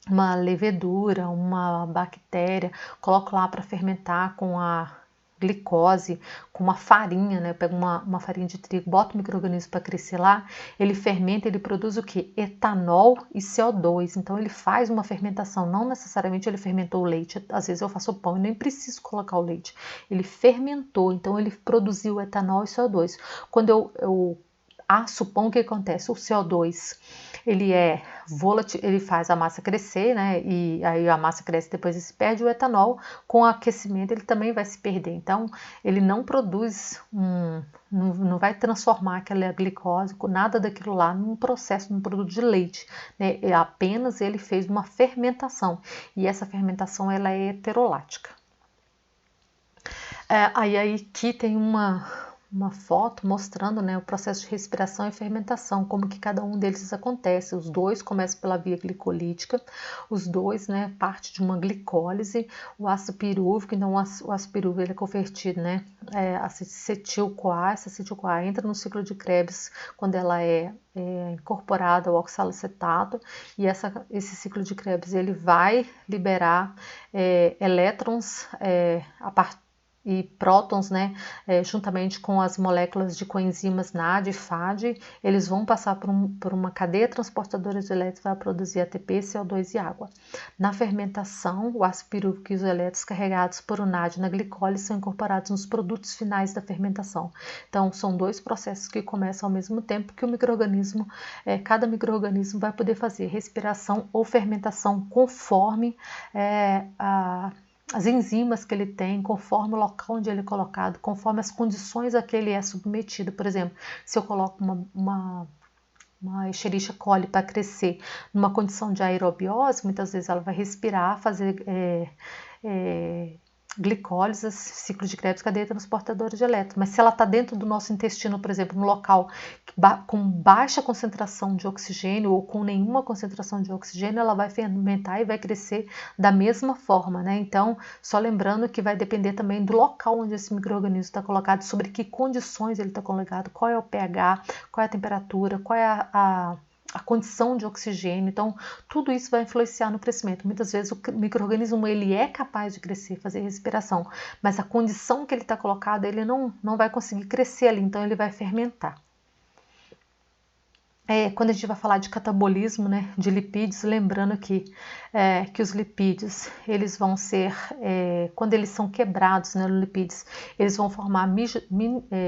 uma levedura, uma bactéria, coloco lá para fermentar com a glicose, com uma farinha, né? Eu pego uma farinha de trigo, boto o micro-organismo para crescer lá, ele fermenta, ele produz o que? Etanol e CO2. Então ele faz uma fermentação, não necessariamente ele fermentou o leite. Às vezes eu faço pão e nem preciso colocar o leite. Ele fermentou, então ele produziu etanol e CO2. Quando eu asso o pão, o que acontece? O CO2 ele é volátil, ele faz a massa crescer, né? E aí a massa cresce, depois se perde. O etanol, com o aquecimento, ele também vai se perder. Então, ele não produz, não vai transformar aquela glicose, nada daquilo lá, num processo, num produto de leite, né? Apenas ele fez uma fermentação. E essa fermentação, ela é heterolática. Aí aqui tem uma foto mostrando, né, o processo de respiração e fermentação, como que cada um deles acontece. Os dois começam pela via glicolítica, os dois, né, parte de uma glicólise, o ácido pirúvico, então o ácido pirúvico ele é convertido, né, acetil-CoA, essa acetil-CoA entra no ciclo de Krebs quando ela é incorporada ao oxalacetato, e esse ciclo de Krebs ele vai liberar elétrons a partir e prótons, né, juntamente com as moléculas de coenzimas NAD e FAD, eles vão passar por uma cadeia transportadora de elétrons para produzir ATP, CO2 e água. Na fermentação, o ácido pirúvico e os elétrons carregados por o NAD na glicólise são incorporados nos produtos finais da fermentação. Então, são dois processos que começam ao mesmo tempo que o micro-organismo, cada micro-organismo vai poder fazer respiração ou fermentação conforme as enzimas que ele tem, conforme o local onde ele é colocado, conforme as condições a que ele é submetido. Por exemplo, se eu coloco uma Escherichia coli para crescer numa condição de aerobiose, muitas vezes ela vai respirar, fazer glicólise, ciclo de Krebs, cadeia transportadora de elétrons. Mas se ela está dentro do nosso intestino, por exemplo, num local com baixa concentração de oxigênio ou com nenhuma concentração de oxigênio, ela vai fermentar e vai crescer da mesma forma, né? Então, só lembrando que vai depender também do local onde esse micro-organismo está colocado, sobre que condições ele está colocado, qual é o pH, qual é a temperatura, qual é a condição de oxigênio. Então, tudo isso vai influenciar no crescimento. Muitas vezes o micro-organismo ele é capaz de crescer, fazer respiração, mas a condição que ele está colocado, ele não vai conseguir crescer ali, então ele vai fermentar. Quando a gente vai falar de catabolismo, né, de lipídios, lembrando que os lipídios, eles vão ser, quando eles são quebrados, né, os lipídios, eles vão formar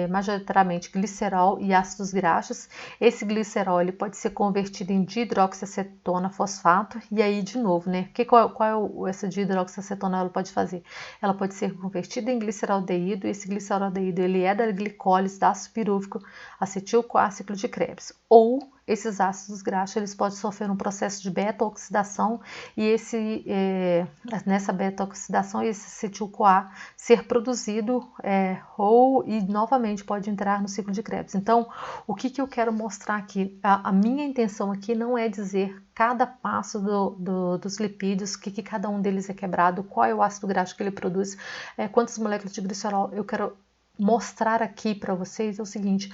majoritariamente glicerol e ácidos graxos. Esse glicerol ele pode ser convertido em dihidroxiacetona fosfato, e aí de novo, né, qual é essa dihidroxiacetona ela pode fazer? Ela pode ser convertida em gliceraldeído, e esse gliceraldeído ele é da glicólise, da ácido pirúvico, acetil-CoA, ciclo de Krebs, ou esses ácidos graxos eles podem sofrer um processo de beta-oxidação e nessa beta-oxidação esse acetil-CoA ser produzido e novamente pode entrar no ciclo de Krebs. Então, o que eu quero mostrar aqui? A minha intenção aqui não é dizer cada passo dos lipídios, que cada um deles é quebrado, qual é o ácido graxo que ele produz, quantas moléculas de glicerol eu quero mostrar aqui para vocês é o seguinte,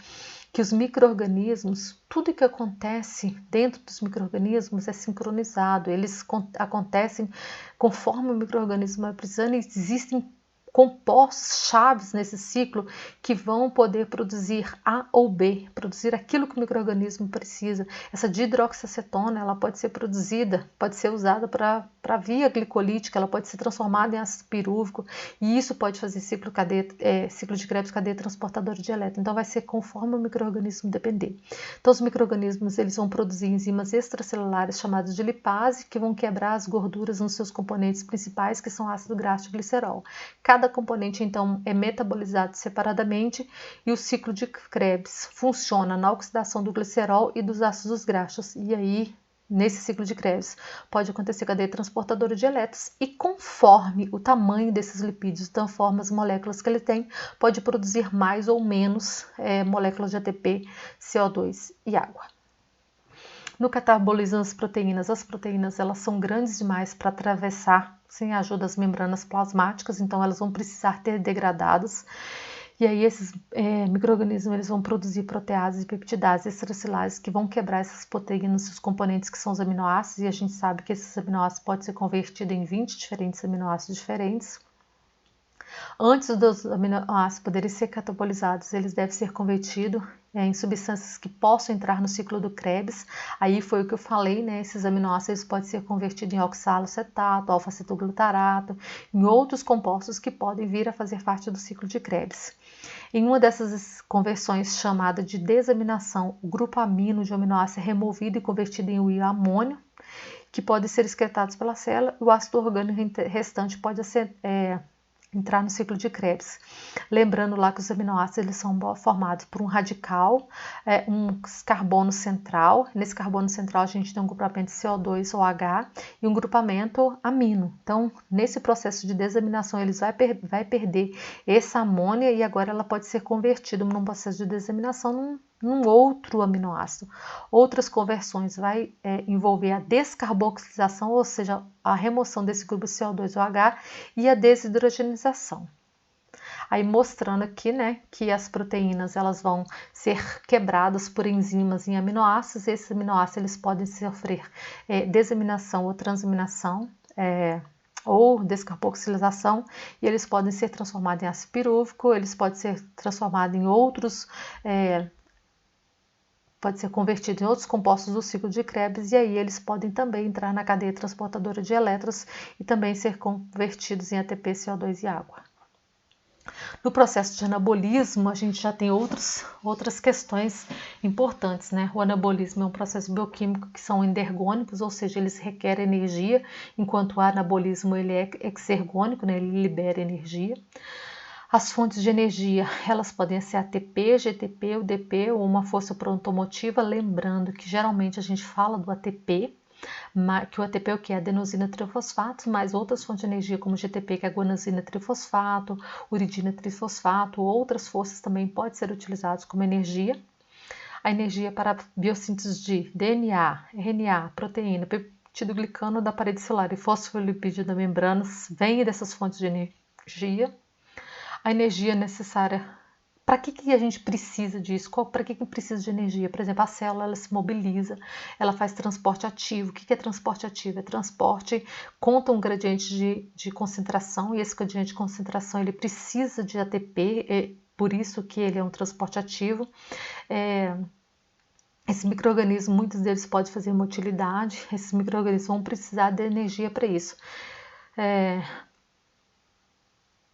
que os micro-organismos, tudo que acontece dentro dos micro-organismos é sincronizado, eles acontecem conforme o micro-organismo vai precisando e existem compostos chaves nesse ciclo que vão poder produzir A ou B, produzir aquilo que o micro-organismo precisa. Essa dihidroxiacetona, ela pode ser produzida, pode ser usada para via glicolítica, ela pode ser transformada em ácido pirúvico e isso pode fazer ciclo de Krebs cadeia transportadora de elétrons. Então vai ser conforme o micro-organismo depender. Então os micro-organismos eles vão produzir enzimas extracelulares chamadas de lipase que vão quebrar as gorduras nos seus componentes principais, que são ácido graxo e glicerol. Cada componente, então, é metabolizado separadamente e o ciclo de Krebs funciona na oxidação do glicerol e dos ácidos graxos. E aí, nesse ciclo de Krebs, pode acontecer cadeia transportadora de elétrons e conforme o tamanho desses lipídios, conforme as moléculas que ele tem, pode produzir mais ou menos moléculas de ATP, CO2 e água. No catabolismo das proteínas, as proteínas elas são grandes demais para atravessar sem a ajuda das membranas plasmáticas, então elas vão precisar ter degradadas. E aí esses micro-organismos eles vão produzir proteases e peptidases extracelares que vão quebrar essas proteínas, os componentes que são os aminoácidos, e a gente sabe que esses aminoácidos podem ser convertidos em 20 diferentes aminoácidos diferentes. Antes dos aminoácidos poderem ser catabolizados, eles devem ser convertidos em substâncias que possam entrar no ciclo do Krebs. Aí foi o que eu falei, né? Esses aminoácidos podem ser convertidos em oxalocetato, alfa-cetoglutarato, em outros compostos que podem vir a fazer parte do ciclo de Krebs. Em uma dessas conversões chamada de desaminação, o grupo amino de um aminoácido é removido e convertido em um íon amônio, que pode ser excretados pela célula, e o ácido orgânico restante pode entrar no ciclo de Krebs. Lembrando lá que os aminoácidos eles são formados por um radical, um carbono central. Nesse carbono central a gente tem um grupamento CO2 ou H e um grupamento amino. Então, nesse processo de desaminação, eles vai perder essa amônia e agora ela pode ser convertida num processo de desaminação num outro aminoácido. Outras conversões vai envolver a descarboxilação, ou seja, a remoção desse grupo CO2 ou H e a desidrogenização. Aí mostrando aqui, né, que as proteínas elas vão ser quebradas por enzimas em aminoácidos. Esses aminoácidos eles podem sofrer desaminação ou transaminação, ou descarboxilação, e eles podem ser transformados em ácido pirúvico, eles podem ser transformados em outros pode ser convertido em outros compostos do ciclo de Krebs e aí eles podem também entrar na cadeia transportadora de elétrons e também ser convertidos em ATP, CO2 e água. No processo de anabolismo, a gente já tem outras questões importantes, né? O anabolismo é um processo bioquímico que são endergônicos, ou seja, eles requerem energia, enquanto o anabolismo ele é exergônico, né? Ele libera energia. As fontes de energia, elas podem ser ATP, GTP, UDP ou uma força prontomotiva, lembrando que geralmente a gente fala do ATP, que o ATP é o que? Adenosina trifosfato, mas outras fontes de energia como GTP, que é guanosina trifosfato, uridina trifosfato, outras forças também podem ser utilizadas como energia. A energia para a biossíntese de DNA, RNA, proteína, peptidoglicano da parede celular e fosfolipídio da membrana vem dessas fontes de energia. A energia necessária, para que a gente precisa disso? Para que precisa de energia? Por exemplo, a célula ela se mobiliza, ela faz transporte ativo. O que é transporte ativo? É transporte contra um gradiente de concentração, e esse gradiente de concentração ele precisa de ATP, é por isso que ele é um transporte ativo. Esse micro-organismo, muitos deles podem fazer motilidade, esses micro-organismos vão precisar de energia para isso.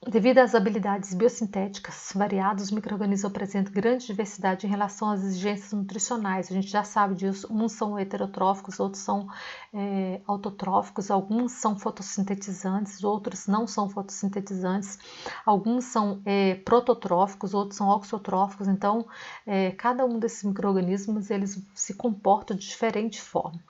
Devido às habilidades biosintéticas variadas, os micro-organismos apresentam grande diversidade em relação às exigências nutricionais. A gente já sabe disso, uns são heterotróficos, outros são autotróficos, alguns são fotossintetizantes, outros não são fotossintetizantes, alguns são prototróficos, outros são oxotróficos. Então, cada um desses micro-organismos eles se comportam de diferente forma.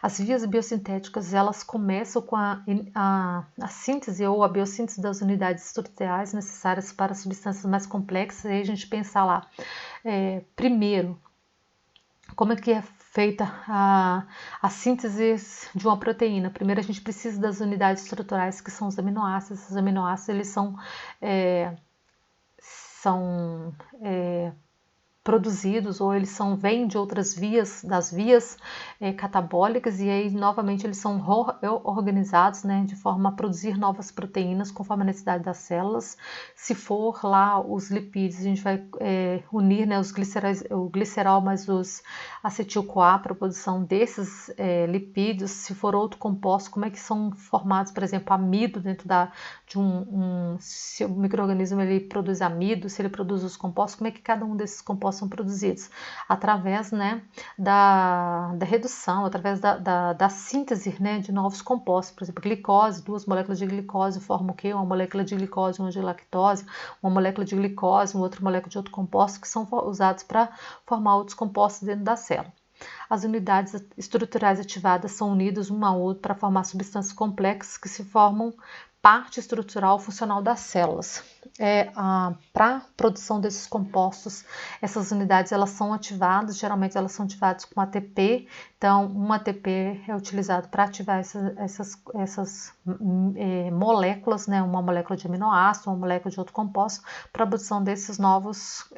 As vias biosintéticas elas começam com a síntese ou a biossíntese das unidades estruturais necessárias para substâncias mais complexas. Aí a gente pensa lá, primeiro, como é que é feita a síntese de uma proteína. Primeiro a gente precisa das unidades estruturais que são os aminoácidos. Os aminoácidos eles são são produzidos ou vêm de outras vias, das vias catabólicas, e aí novamente eles são organizados, né, de forma a produzir novas proteínas conforme a necessidade das células. Se for lá os lipídios, a gente vai unir, né, o glicerol mais os acetil-CoA para a produção desses lipídios. Se for outro composto, como é que são formados, por exemplo, amido dentro se o micro-organismo ele produz amido, se ele produz os compostos, como é que cada um desses compostos são produzidos? Através, né, da redução, através da síntese, né, de novos compostos. Por exemplo, glicose, 2 moléculas de glicose formam o quê? Uma molécula de glicose, uma de lactose, uma molécula de glicose, uma outra molécula de outro composto, que são usados para formar outros compostos dentro da célula. As unidades estruturais ativadas são unidas uma a outra para formar substâncias complexas que se formam parte estrutural funcional das células. Para a produção desses compostos, essas unidades elas são ativadas, geralmente elas são ativadas com ATP, então um ATP é utilizado para ativar essas moléculas, né, uma molécula de aminoácido, uma molécula de outro composto, para a produção desses novos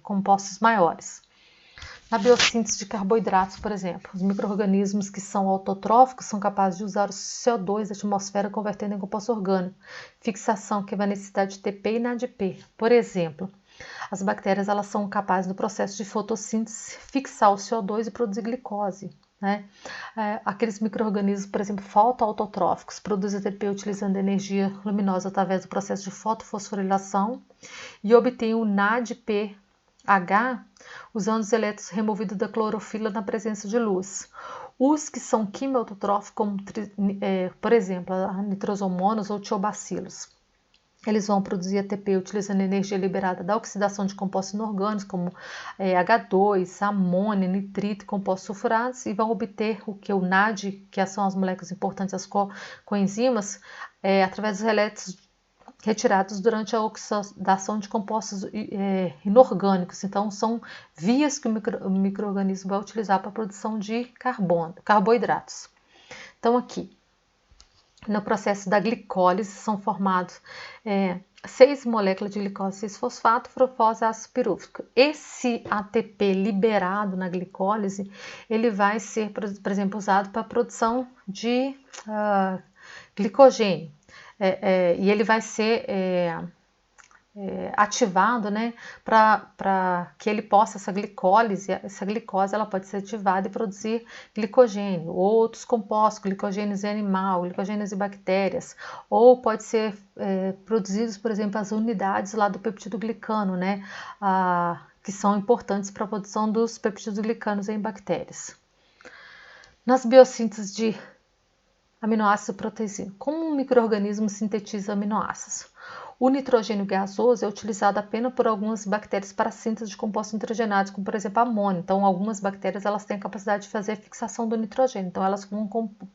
compostos maiores. Na biossíntese de carboidratos, por exemplo, os micro-organismos que são autotróficos são capazes de usar o CO2 da atmosfera convertendo em composto orgânico. Fixação, que vai necessitar de TP e NADP. Por exemplo, as bactérias elas são capazes, no processo de fotossíntese, fixar o CO2 e produzir glicose. Né? Aqueles micro-organismos, por exemplo, fotoautotróficos, produzem ATP utilizando energia luminosa através do processo de fotofosforilação e obtêm o NADPH usando os elétrons removidos da clorofila na presença de luz. Os que são quimioautotróficos, como por exemplo, a nitrosomonas ou tiobacilos, eles vão produzir ATP utilizando a energia liberada da oxidação de compostos inorgânicos, como H2, amônia, nitrito e compostos sulfurados, e vão obter o que? O NAD, que são as moléculas importantes, as coenzimas, através dos elétrons retirados durante a oxidação de compostos inorgânicos. Então, são vias que o micro-organismo vai utilizar para a produção de carboidratos. Então, aqui, no processo da glicólise, são formados 6 moléculas de glicose 6-fosfato, frufose, ácido pirúvico. Esse ATP liberado na glicólise, ele vai ser, por exemplo, usado para a produção de glicogênio. E ele vai ser ativado, né, para que ele possa, essa glicose ela pode ser ativada e produzir glicogênio, outros compostos, glicogênios em animal, glicogênios em bactérias, ou pode ser produzidos, por exemplo, as unidades lá do peptidoglicano, né, que são importantes para a produção dos peptidoglicanos em bactérias. Nas biossínteses de aminoácidos e proteína. Como um micro-organismo sintetiza aminoácidos? O nitrogênio gasoso é utilizado apenas por algumas bactérias para a síntese de compostos nitrogenados, como por exemplo a amônia. Então, algumas bactérias elas têm a capacidade de fazer a fixação do nitrogênio, então elas vão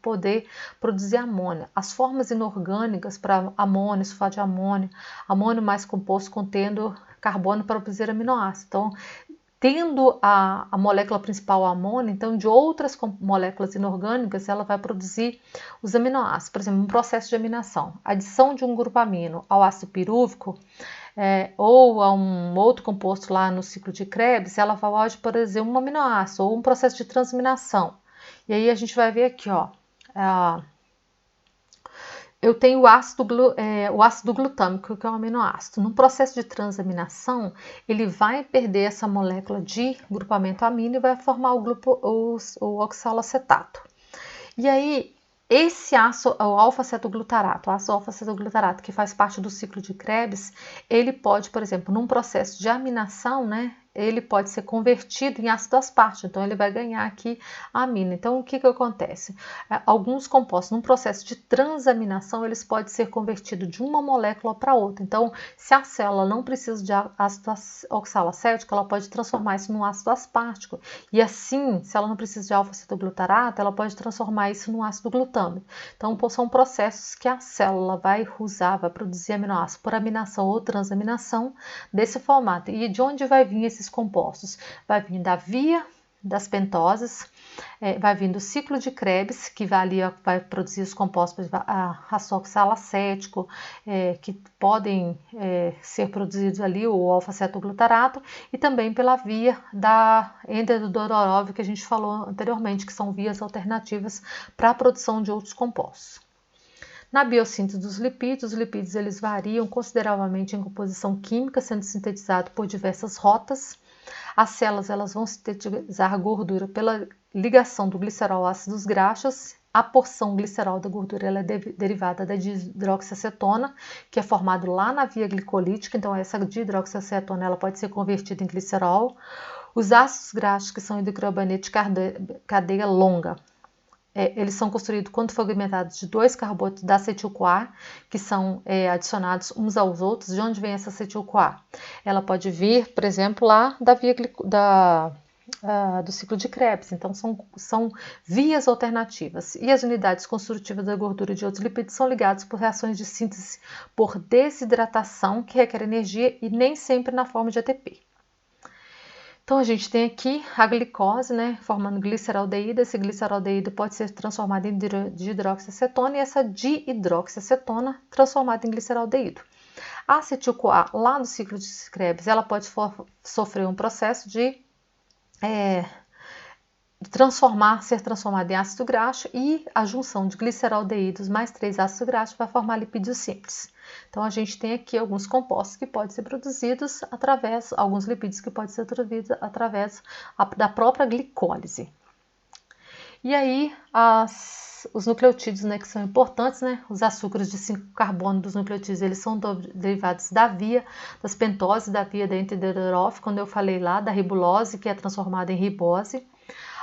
poder produzir amônia. As formas inorgânicas para amônia, sulfato de amônio, amônio mais composto contendo carbono para produzir aminoácidos. Então, tendo a molécula principal a amônia, então de outras moléculas inorgânicas ela vai produzir os aminoácidos. Por exemplo, um processo de aminação, adição de um grupo amino ao ácido pirúvico ou a um outro composto lá no ciclo de Krebs, ela pode produzir um aminoácido ou um processo de transaminação. E aí a gente vai ver aqui, ó, eu tenho o ácido glutâmico, que é um aminoácido. No processo de transaminação, ele vai perder essa molécula de grupamento amino e vai formar o oxalacetato. E aí, esse ácido, o alfa-cetoglutarato, o ácido alfa-cetoglutarato, que faz parte do ciclo de Krebs, ele pode, por exemplo, num processo de aminação, né, ele pode ser convertido em ácido aspartate, então ele vai ganhar aqui a amina. Então, o que acontece? Alguns compostos, num processo de transaminação, eles podem ser convertidos de uma molécula para outra. Então, se a célula não precisa de ácido oxalacético, ela pode transformar isso num ácido aspartico. E assim, se ela não precisa de alfa-cetoglutarato, ela pode transformar isso num ácido glutâmico. Então, são processos que a célula vai vai produzir aminoácido por aminação ou transaminação desse formato. E de onde vai vir esses compostos? Vai vir da via das pentoses, vai vir do ciclo de Krebs, que vai produzir os compostos açoxalacético, que podem ser produzidos ali, o alfa-cetoglutarato, e também pela via da Ender-Dodorov, que a gente falou anteriormente, que são vias alternativas para a produção de outros compostos. Na biossíntese dos lipídios, os lipídios eles variam consideravelmente em composição química, sendo sintetizados por diversas rotas. As células elas vão sintetizar a gordura pela ligação do glicerol a ácidos graxos. A porção glicerol da gordura ela é derivada da dihidroxiacetona, que é formado lá na via glicolítica, então essa dihidroxiacetona ela pode ser convertida em glicerol. Os ácidos graxos, que são hidrocarbonetos de cadeia longa, eles são construídos quando fragmentados de 2 carboatos da acetil-CoA, que são adicionados uns aos outros. De onde vem essa acetil-CoA? Ela pode vir, por exemplo, lá da via do ciclo de Krebs. Então, são vias alternativas. E as unidades construtivas da gordura e de outros lipídios são ligadas por reações de síntese por desidratação, que requer energia e nem sempre na forma de ATP. Então, a gente tem aqui a glicose, né, formando gliceraldeído. Esse gliceraldeído pode ser transformado em dihidroxiacetona e essa dihidroxiacetona transformada em gliceraldeído. A acetil-CoA, lá no ciclo de Krebs, ela pode sofrer um processo de ser transformada em ácido graxo, e a junção de gliceraldeídos mais 3 ácidos graxos vai formar lipídios simples. Então, a gente tem aqui alguns compostos que podem ser produzidos alguns lipídios que podem ser produzidos através da própria glicólise. E aí, os nucleotídeos, né, que são importantes, né, os açúcares de 5 carbono dos nucleotídeos, eles são derivados da via das pentoses, da via da Ender-Dodorov, quando eu falei lá da ribulose, que é transformada em ribose.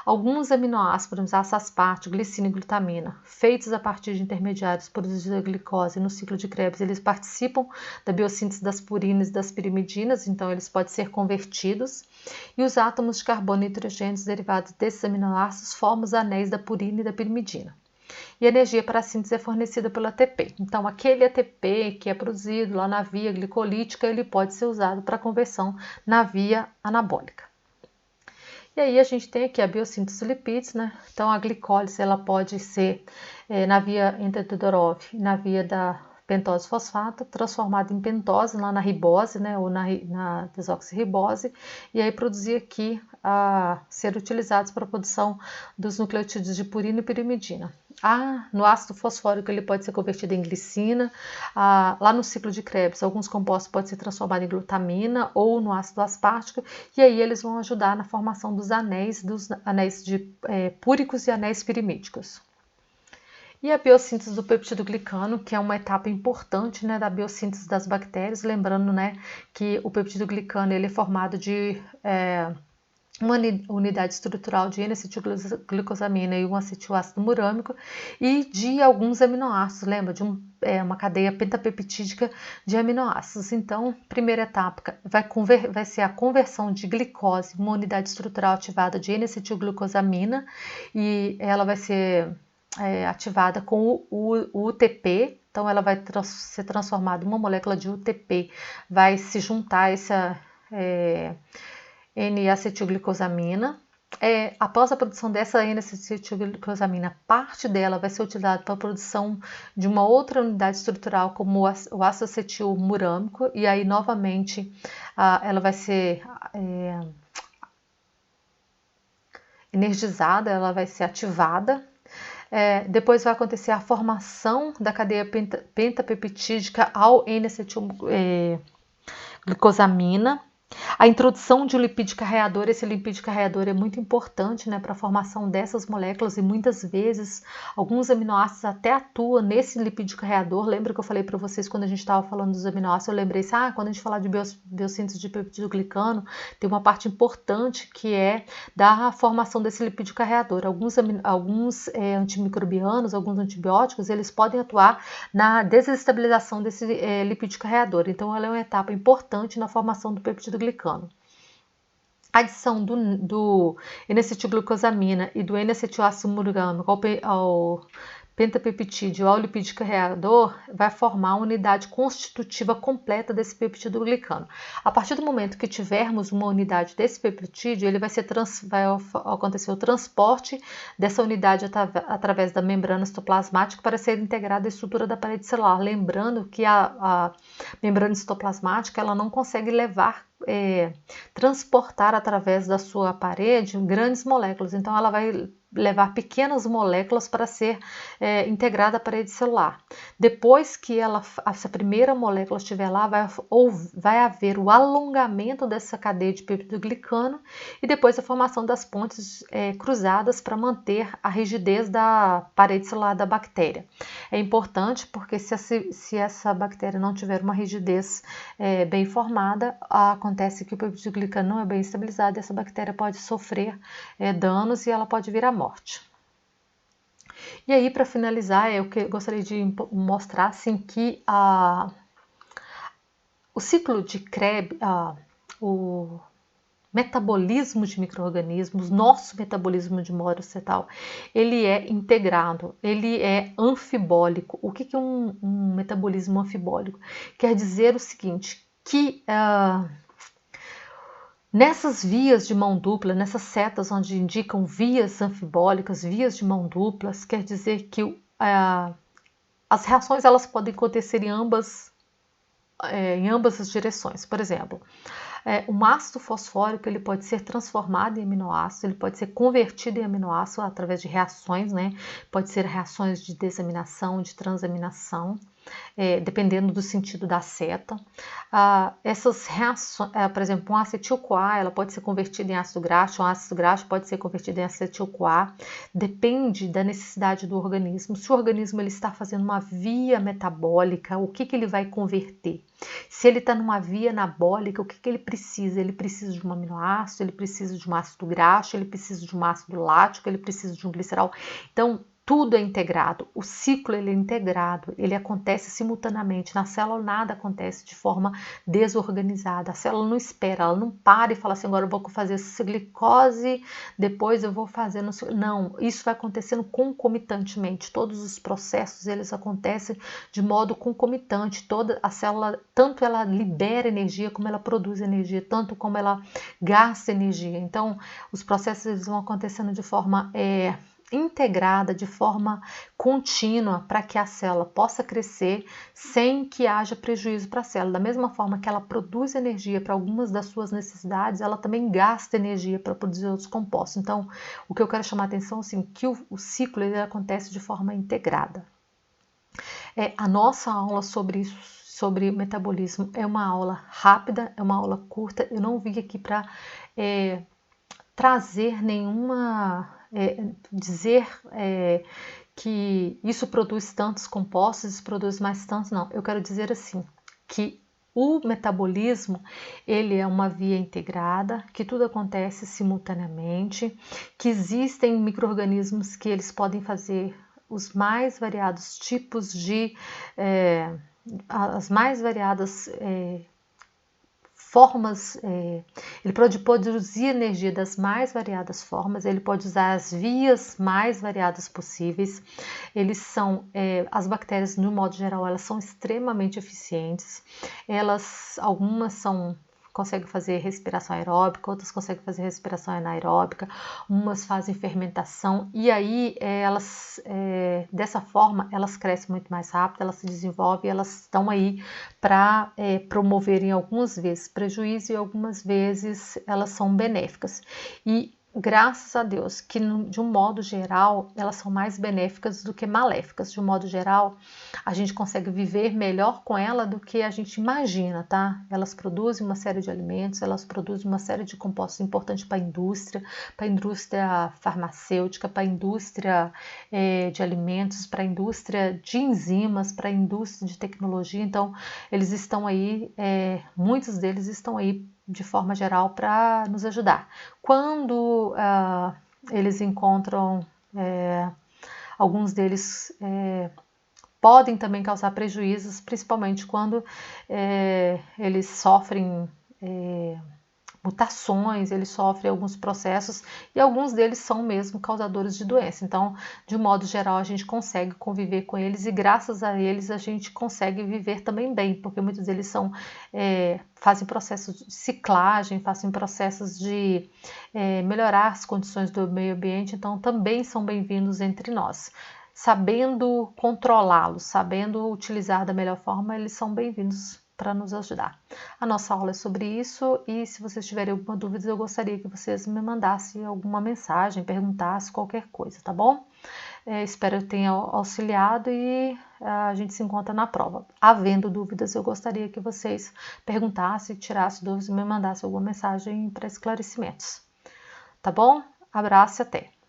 Alguns aminoácidos, ácido aspartico, glicina e glutamina, feitos a partir de intermediários produzidos da glicose no ciclo de Krebs, eles participam da biossíntese das purinas e das pirimidinas, então eles podem ser convertidos. E os átomos de carbono e nitrogênio derivados desses aminoácidos formam os anéis da purina e da pirimidina. E a energia para a síntese é fornecida pelo ATP. Então, aquele ATP que é produzido lá na via glicolítica, ele pode ser usado para conversão na via anabólica. E aí a gente tem aqui a biossíntese dos lipídios, né? Então a glicólise ela pode ser na via Ender-Dodorov, na via da pentose fosfato, transformada em pentose lá na ribose, né? Ou na desoxirribose, e aí produzir aqui ser utilizados para a produção dos nucleotídeos de purina e pirimidina. No ácido fosfórico ele pode ser convertido em glicina. Lá no ciclo de Krebs, alguns compostos podem ser transformados em glutamina ou no ácido aspartico, e aí eles vão ajudar na formação dos anéis púricos e anéis pirimídicos. E a biossíntese do peptídeo glicano, que é uma etapa importante, né, da biossíntese das bactérias, lembrando, né, que o peptídeo glicano ele é formado de uma unidade estrutural de N-acetilglicosamina e um acetilácido murâmico e de alguns aminoácidos, lembra? De uma cadeia pentapeptídica de aminoácidos. Então, primeira etapa vai ser a conversão de glicose, uma unidade estrutural ativada de N-acetilglicosamina, e ela vai ser ativada com o UTP. Então, ela vai ser transformada em uma molécula de UTP, vai se juntar a essa N-acetilglicosamina. Após a produção dessa N-acetilglicosamina, parte dela vai ser utilizada para a produção de uma outra unidade estrutural, como o ácido acetil murâmico, e aí novamente ela vai ser energizada, ela vai ser ativada. Depois vai acontecer a formação da cadeia pentapeptídica ao N-acetilglicosamina. A introdução de um lipídio carreador, esse lipídio carreador é muito importante, né, para a formação dessas moléculas, e muitas vezes alguns aminoácidos até atuam nesse lipídio carreador. Lembra que eu falei para vocês quando a gente estava falando dos aminoácidos, eu lembrei quando a gente falar de biossíntese de peptídeo glicano, tem uma parte importante que é da formação desse lipídio carreador. Alguns antimicrobianos, alguns antibióticos, eles podem atuar na desestabilização desse lipídio carreador. Então, ela é uma etapa importante na formação do peptídeo glicano. A adição do N-acetilglicosamina e do N-acetilácido murâmico ao pentapeptídeo ao lipídio carreador vai formar uma unidade constitutiva completa desse peptídeo glicano. A partir do momento que tivermos uma unidade desse peptídeo, ele vai acontecer o transporte dessa unidade através da membrana citoplasmática para ser integrada à estrutura da parede celular. Lembrando que a membrana citoplasmática ela não consegue transportar através da sua parede grandes moléculas, então ela vai levar pequenas moléculas para ser integrada à parede celular. Depois que essa primeira molécula estiver lá, vai haver o alongamento dessa cadeia de peptidoglicano e depois a formação das pontes cruzadas para manter a rigidez da parede celular da bactéria. É importante porque se essa bactéria não tiver uma rigidez bem formada, acontece que o peptidoglicano não é bem estabilizado e essa bactéria pode sofrer danos e ela pode vir à morte. E aí, para finalizar, eu gostaria de mostrar assim, que o ciclo de Krebs, o metabolismo de micro-organismos, nosso metabolismo de modo fetal, ele é integrado, ele é anfibólico. O que é um metabolismo anfibólico? Quer dizer o seguinte, que nessas vias de mão dupla, nessas setas onde indicam vias anfibólicas, vias de mão duplas, quer dizer que as reações elas podem acontecer em ambas as direções. Por exemplo, um ácido fosfórico ele pode ser transformado em aminoácido, ele pode ser convertido em aminoácido através de reações, né? Pode ser reações de desaminação, de transaminação, dependendo do sentido da seta. Essas reações, por exemplo, um acetil-CoA, ela pode ser convertida em ácido graxo, um ácido graxo pode ser convertido em acetil-CoA, depende da necessidade do organismo. Se o organismo ele está fazendo uma via metabólica, o que ele vai converter? Se ele está numa via anabólica, o que ele precisa? Ele precisa de um aminoácido, ele precisa de um ácido graxo, ele precisa de um ácido lático, ele precisa de um glicerol. Então, tudo é integrado, o ciclo ele é integrado, ele acontece simultaneamente. Na célula nada acontece de forma desorganizada, a célula não espera, ela não para e fala assim, agora eu vou fazer essa glicose, depois eu vou fazer... Não, isso vai acontecendo concomitantemente, todos os processos eles acontecem de modo concomitante, toda a célula, tanto ela libera energia como ela produz energia, tanto como ela gasta energia. Então, os processos eles vão acontecendo de forma... integrada de forma contínua para que a célula possa crescer sem que haja prejuízo para a célula. Da mesma forma que ela produz energia para algumas das suas necessidades, ela também gasta energia para produzir outros compostos. Então, o que eu quero chamar a atenção é assim, que o ciclo ele acontece de forma integrada. A nossa aula sobre isso, sobre metabolismo, é uma aula rápida, é uma aula curta. Eu não vim aqui para trazer nenhuma... dizer que isso produz tantos compostos, isso produz mais tantos, não. Eu quero dizer assim, que o metabolismo, ele é uma via integrada, que tudo acontece simultaneamente, que existem micro-organismos que eles podem fazer os mais variados tipos de... as mais variadas... formas, ele pode produzir energia das mais variadas formas, ele pode usar as vias mais variadas possíveis. Eles são, as bactérias, no modo geral, elas são extremamente eficientes. Algumas conseguem fazer respiração aeróbica, outras conseguem fazer respiração anaeróbica, umas fazem fermentação e aí dessa forma elas crescem muito mais rápido, elas se desenvolvem, elas estão aí para promoverem algumas vezes prejuízo e algumas vezes elas são benéficas. E graças a Deus que de um modo geral elas são mais benéficas do que maléficas. De um modo geral a gente consegue viver melhor com ela do que a gente imagina, tá? Elas produzem uma série de alimentos, elas produzem uma série de compostos importantes para a indústria farmacêutica, para a indústria de alimentos, para a indústria de enzimas, para a indústria de tecnologia. Então eles estão aí, muitos deles estão aí de forma geral para nos ajudar. Quando eles encontram, alguns deles podem também causar prejuízos, principalmente quando eles sofrem mutações, ele sofre alguns processos e alguns deles são mesmo causadores de doença. Então, de um modo geral, a gente consegue conviver com eles e graças a eles a gente consegue viver também bem, porque muitos deles fazem processos de ciclagem, fazem processos de melhorar as condições do meio ambiente, então também são bem-vindos entre nós. Sabendo controlá-los, sabendo utilizar da melhor forma, eles são bem-vindos para nos ajudar. A nossa aula é sobre isso e se vocês tiverem alguma dúvida, eu gostaria que vocês me mandassem alguma mensagem, perguntassem qualquer coisa, tá bom? Espero que eu tenha auxiliado e a gente se encontra na prova. Havendo dúvidas, eu gostaria que vocês perguntassem, tirassem dúvidas e me mandassem alguma mensagem para esclarecimentos. Tá bom? Abraço e até!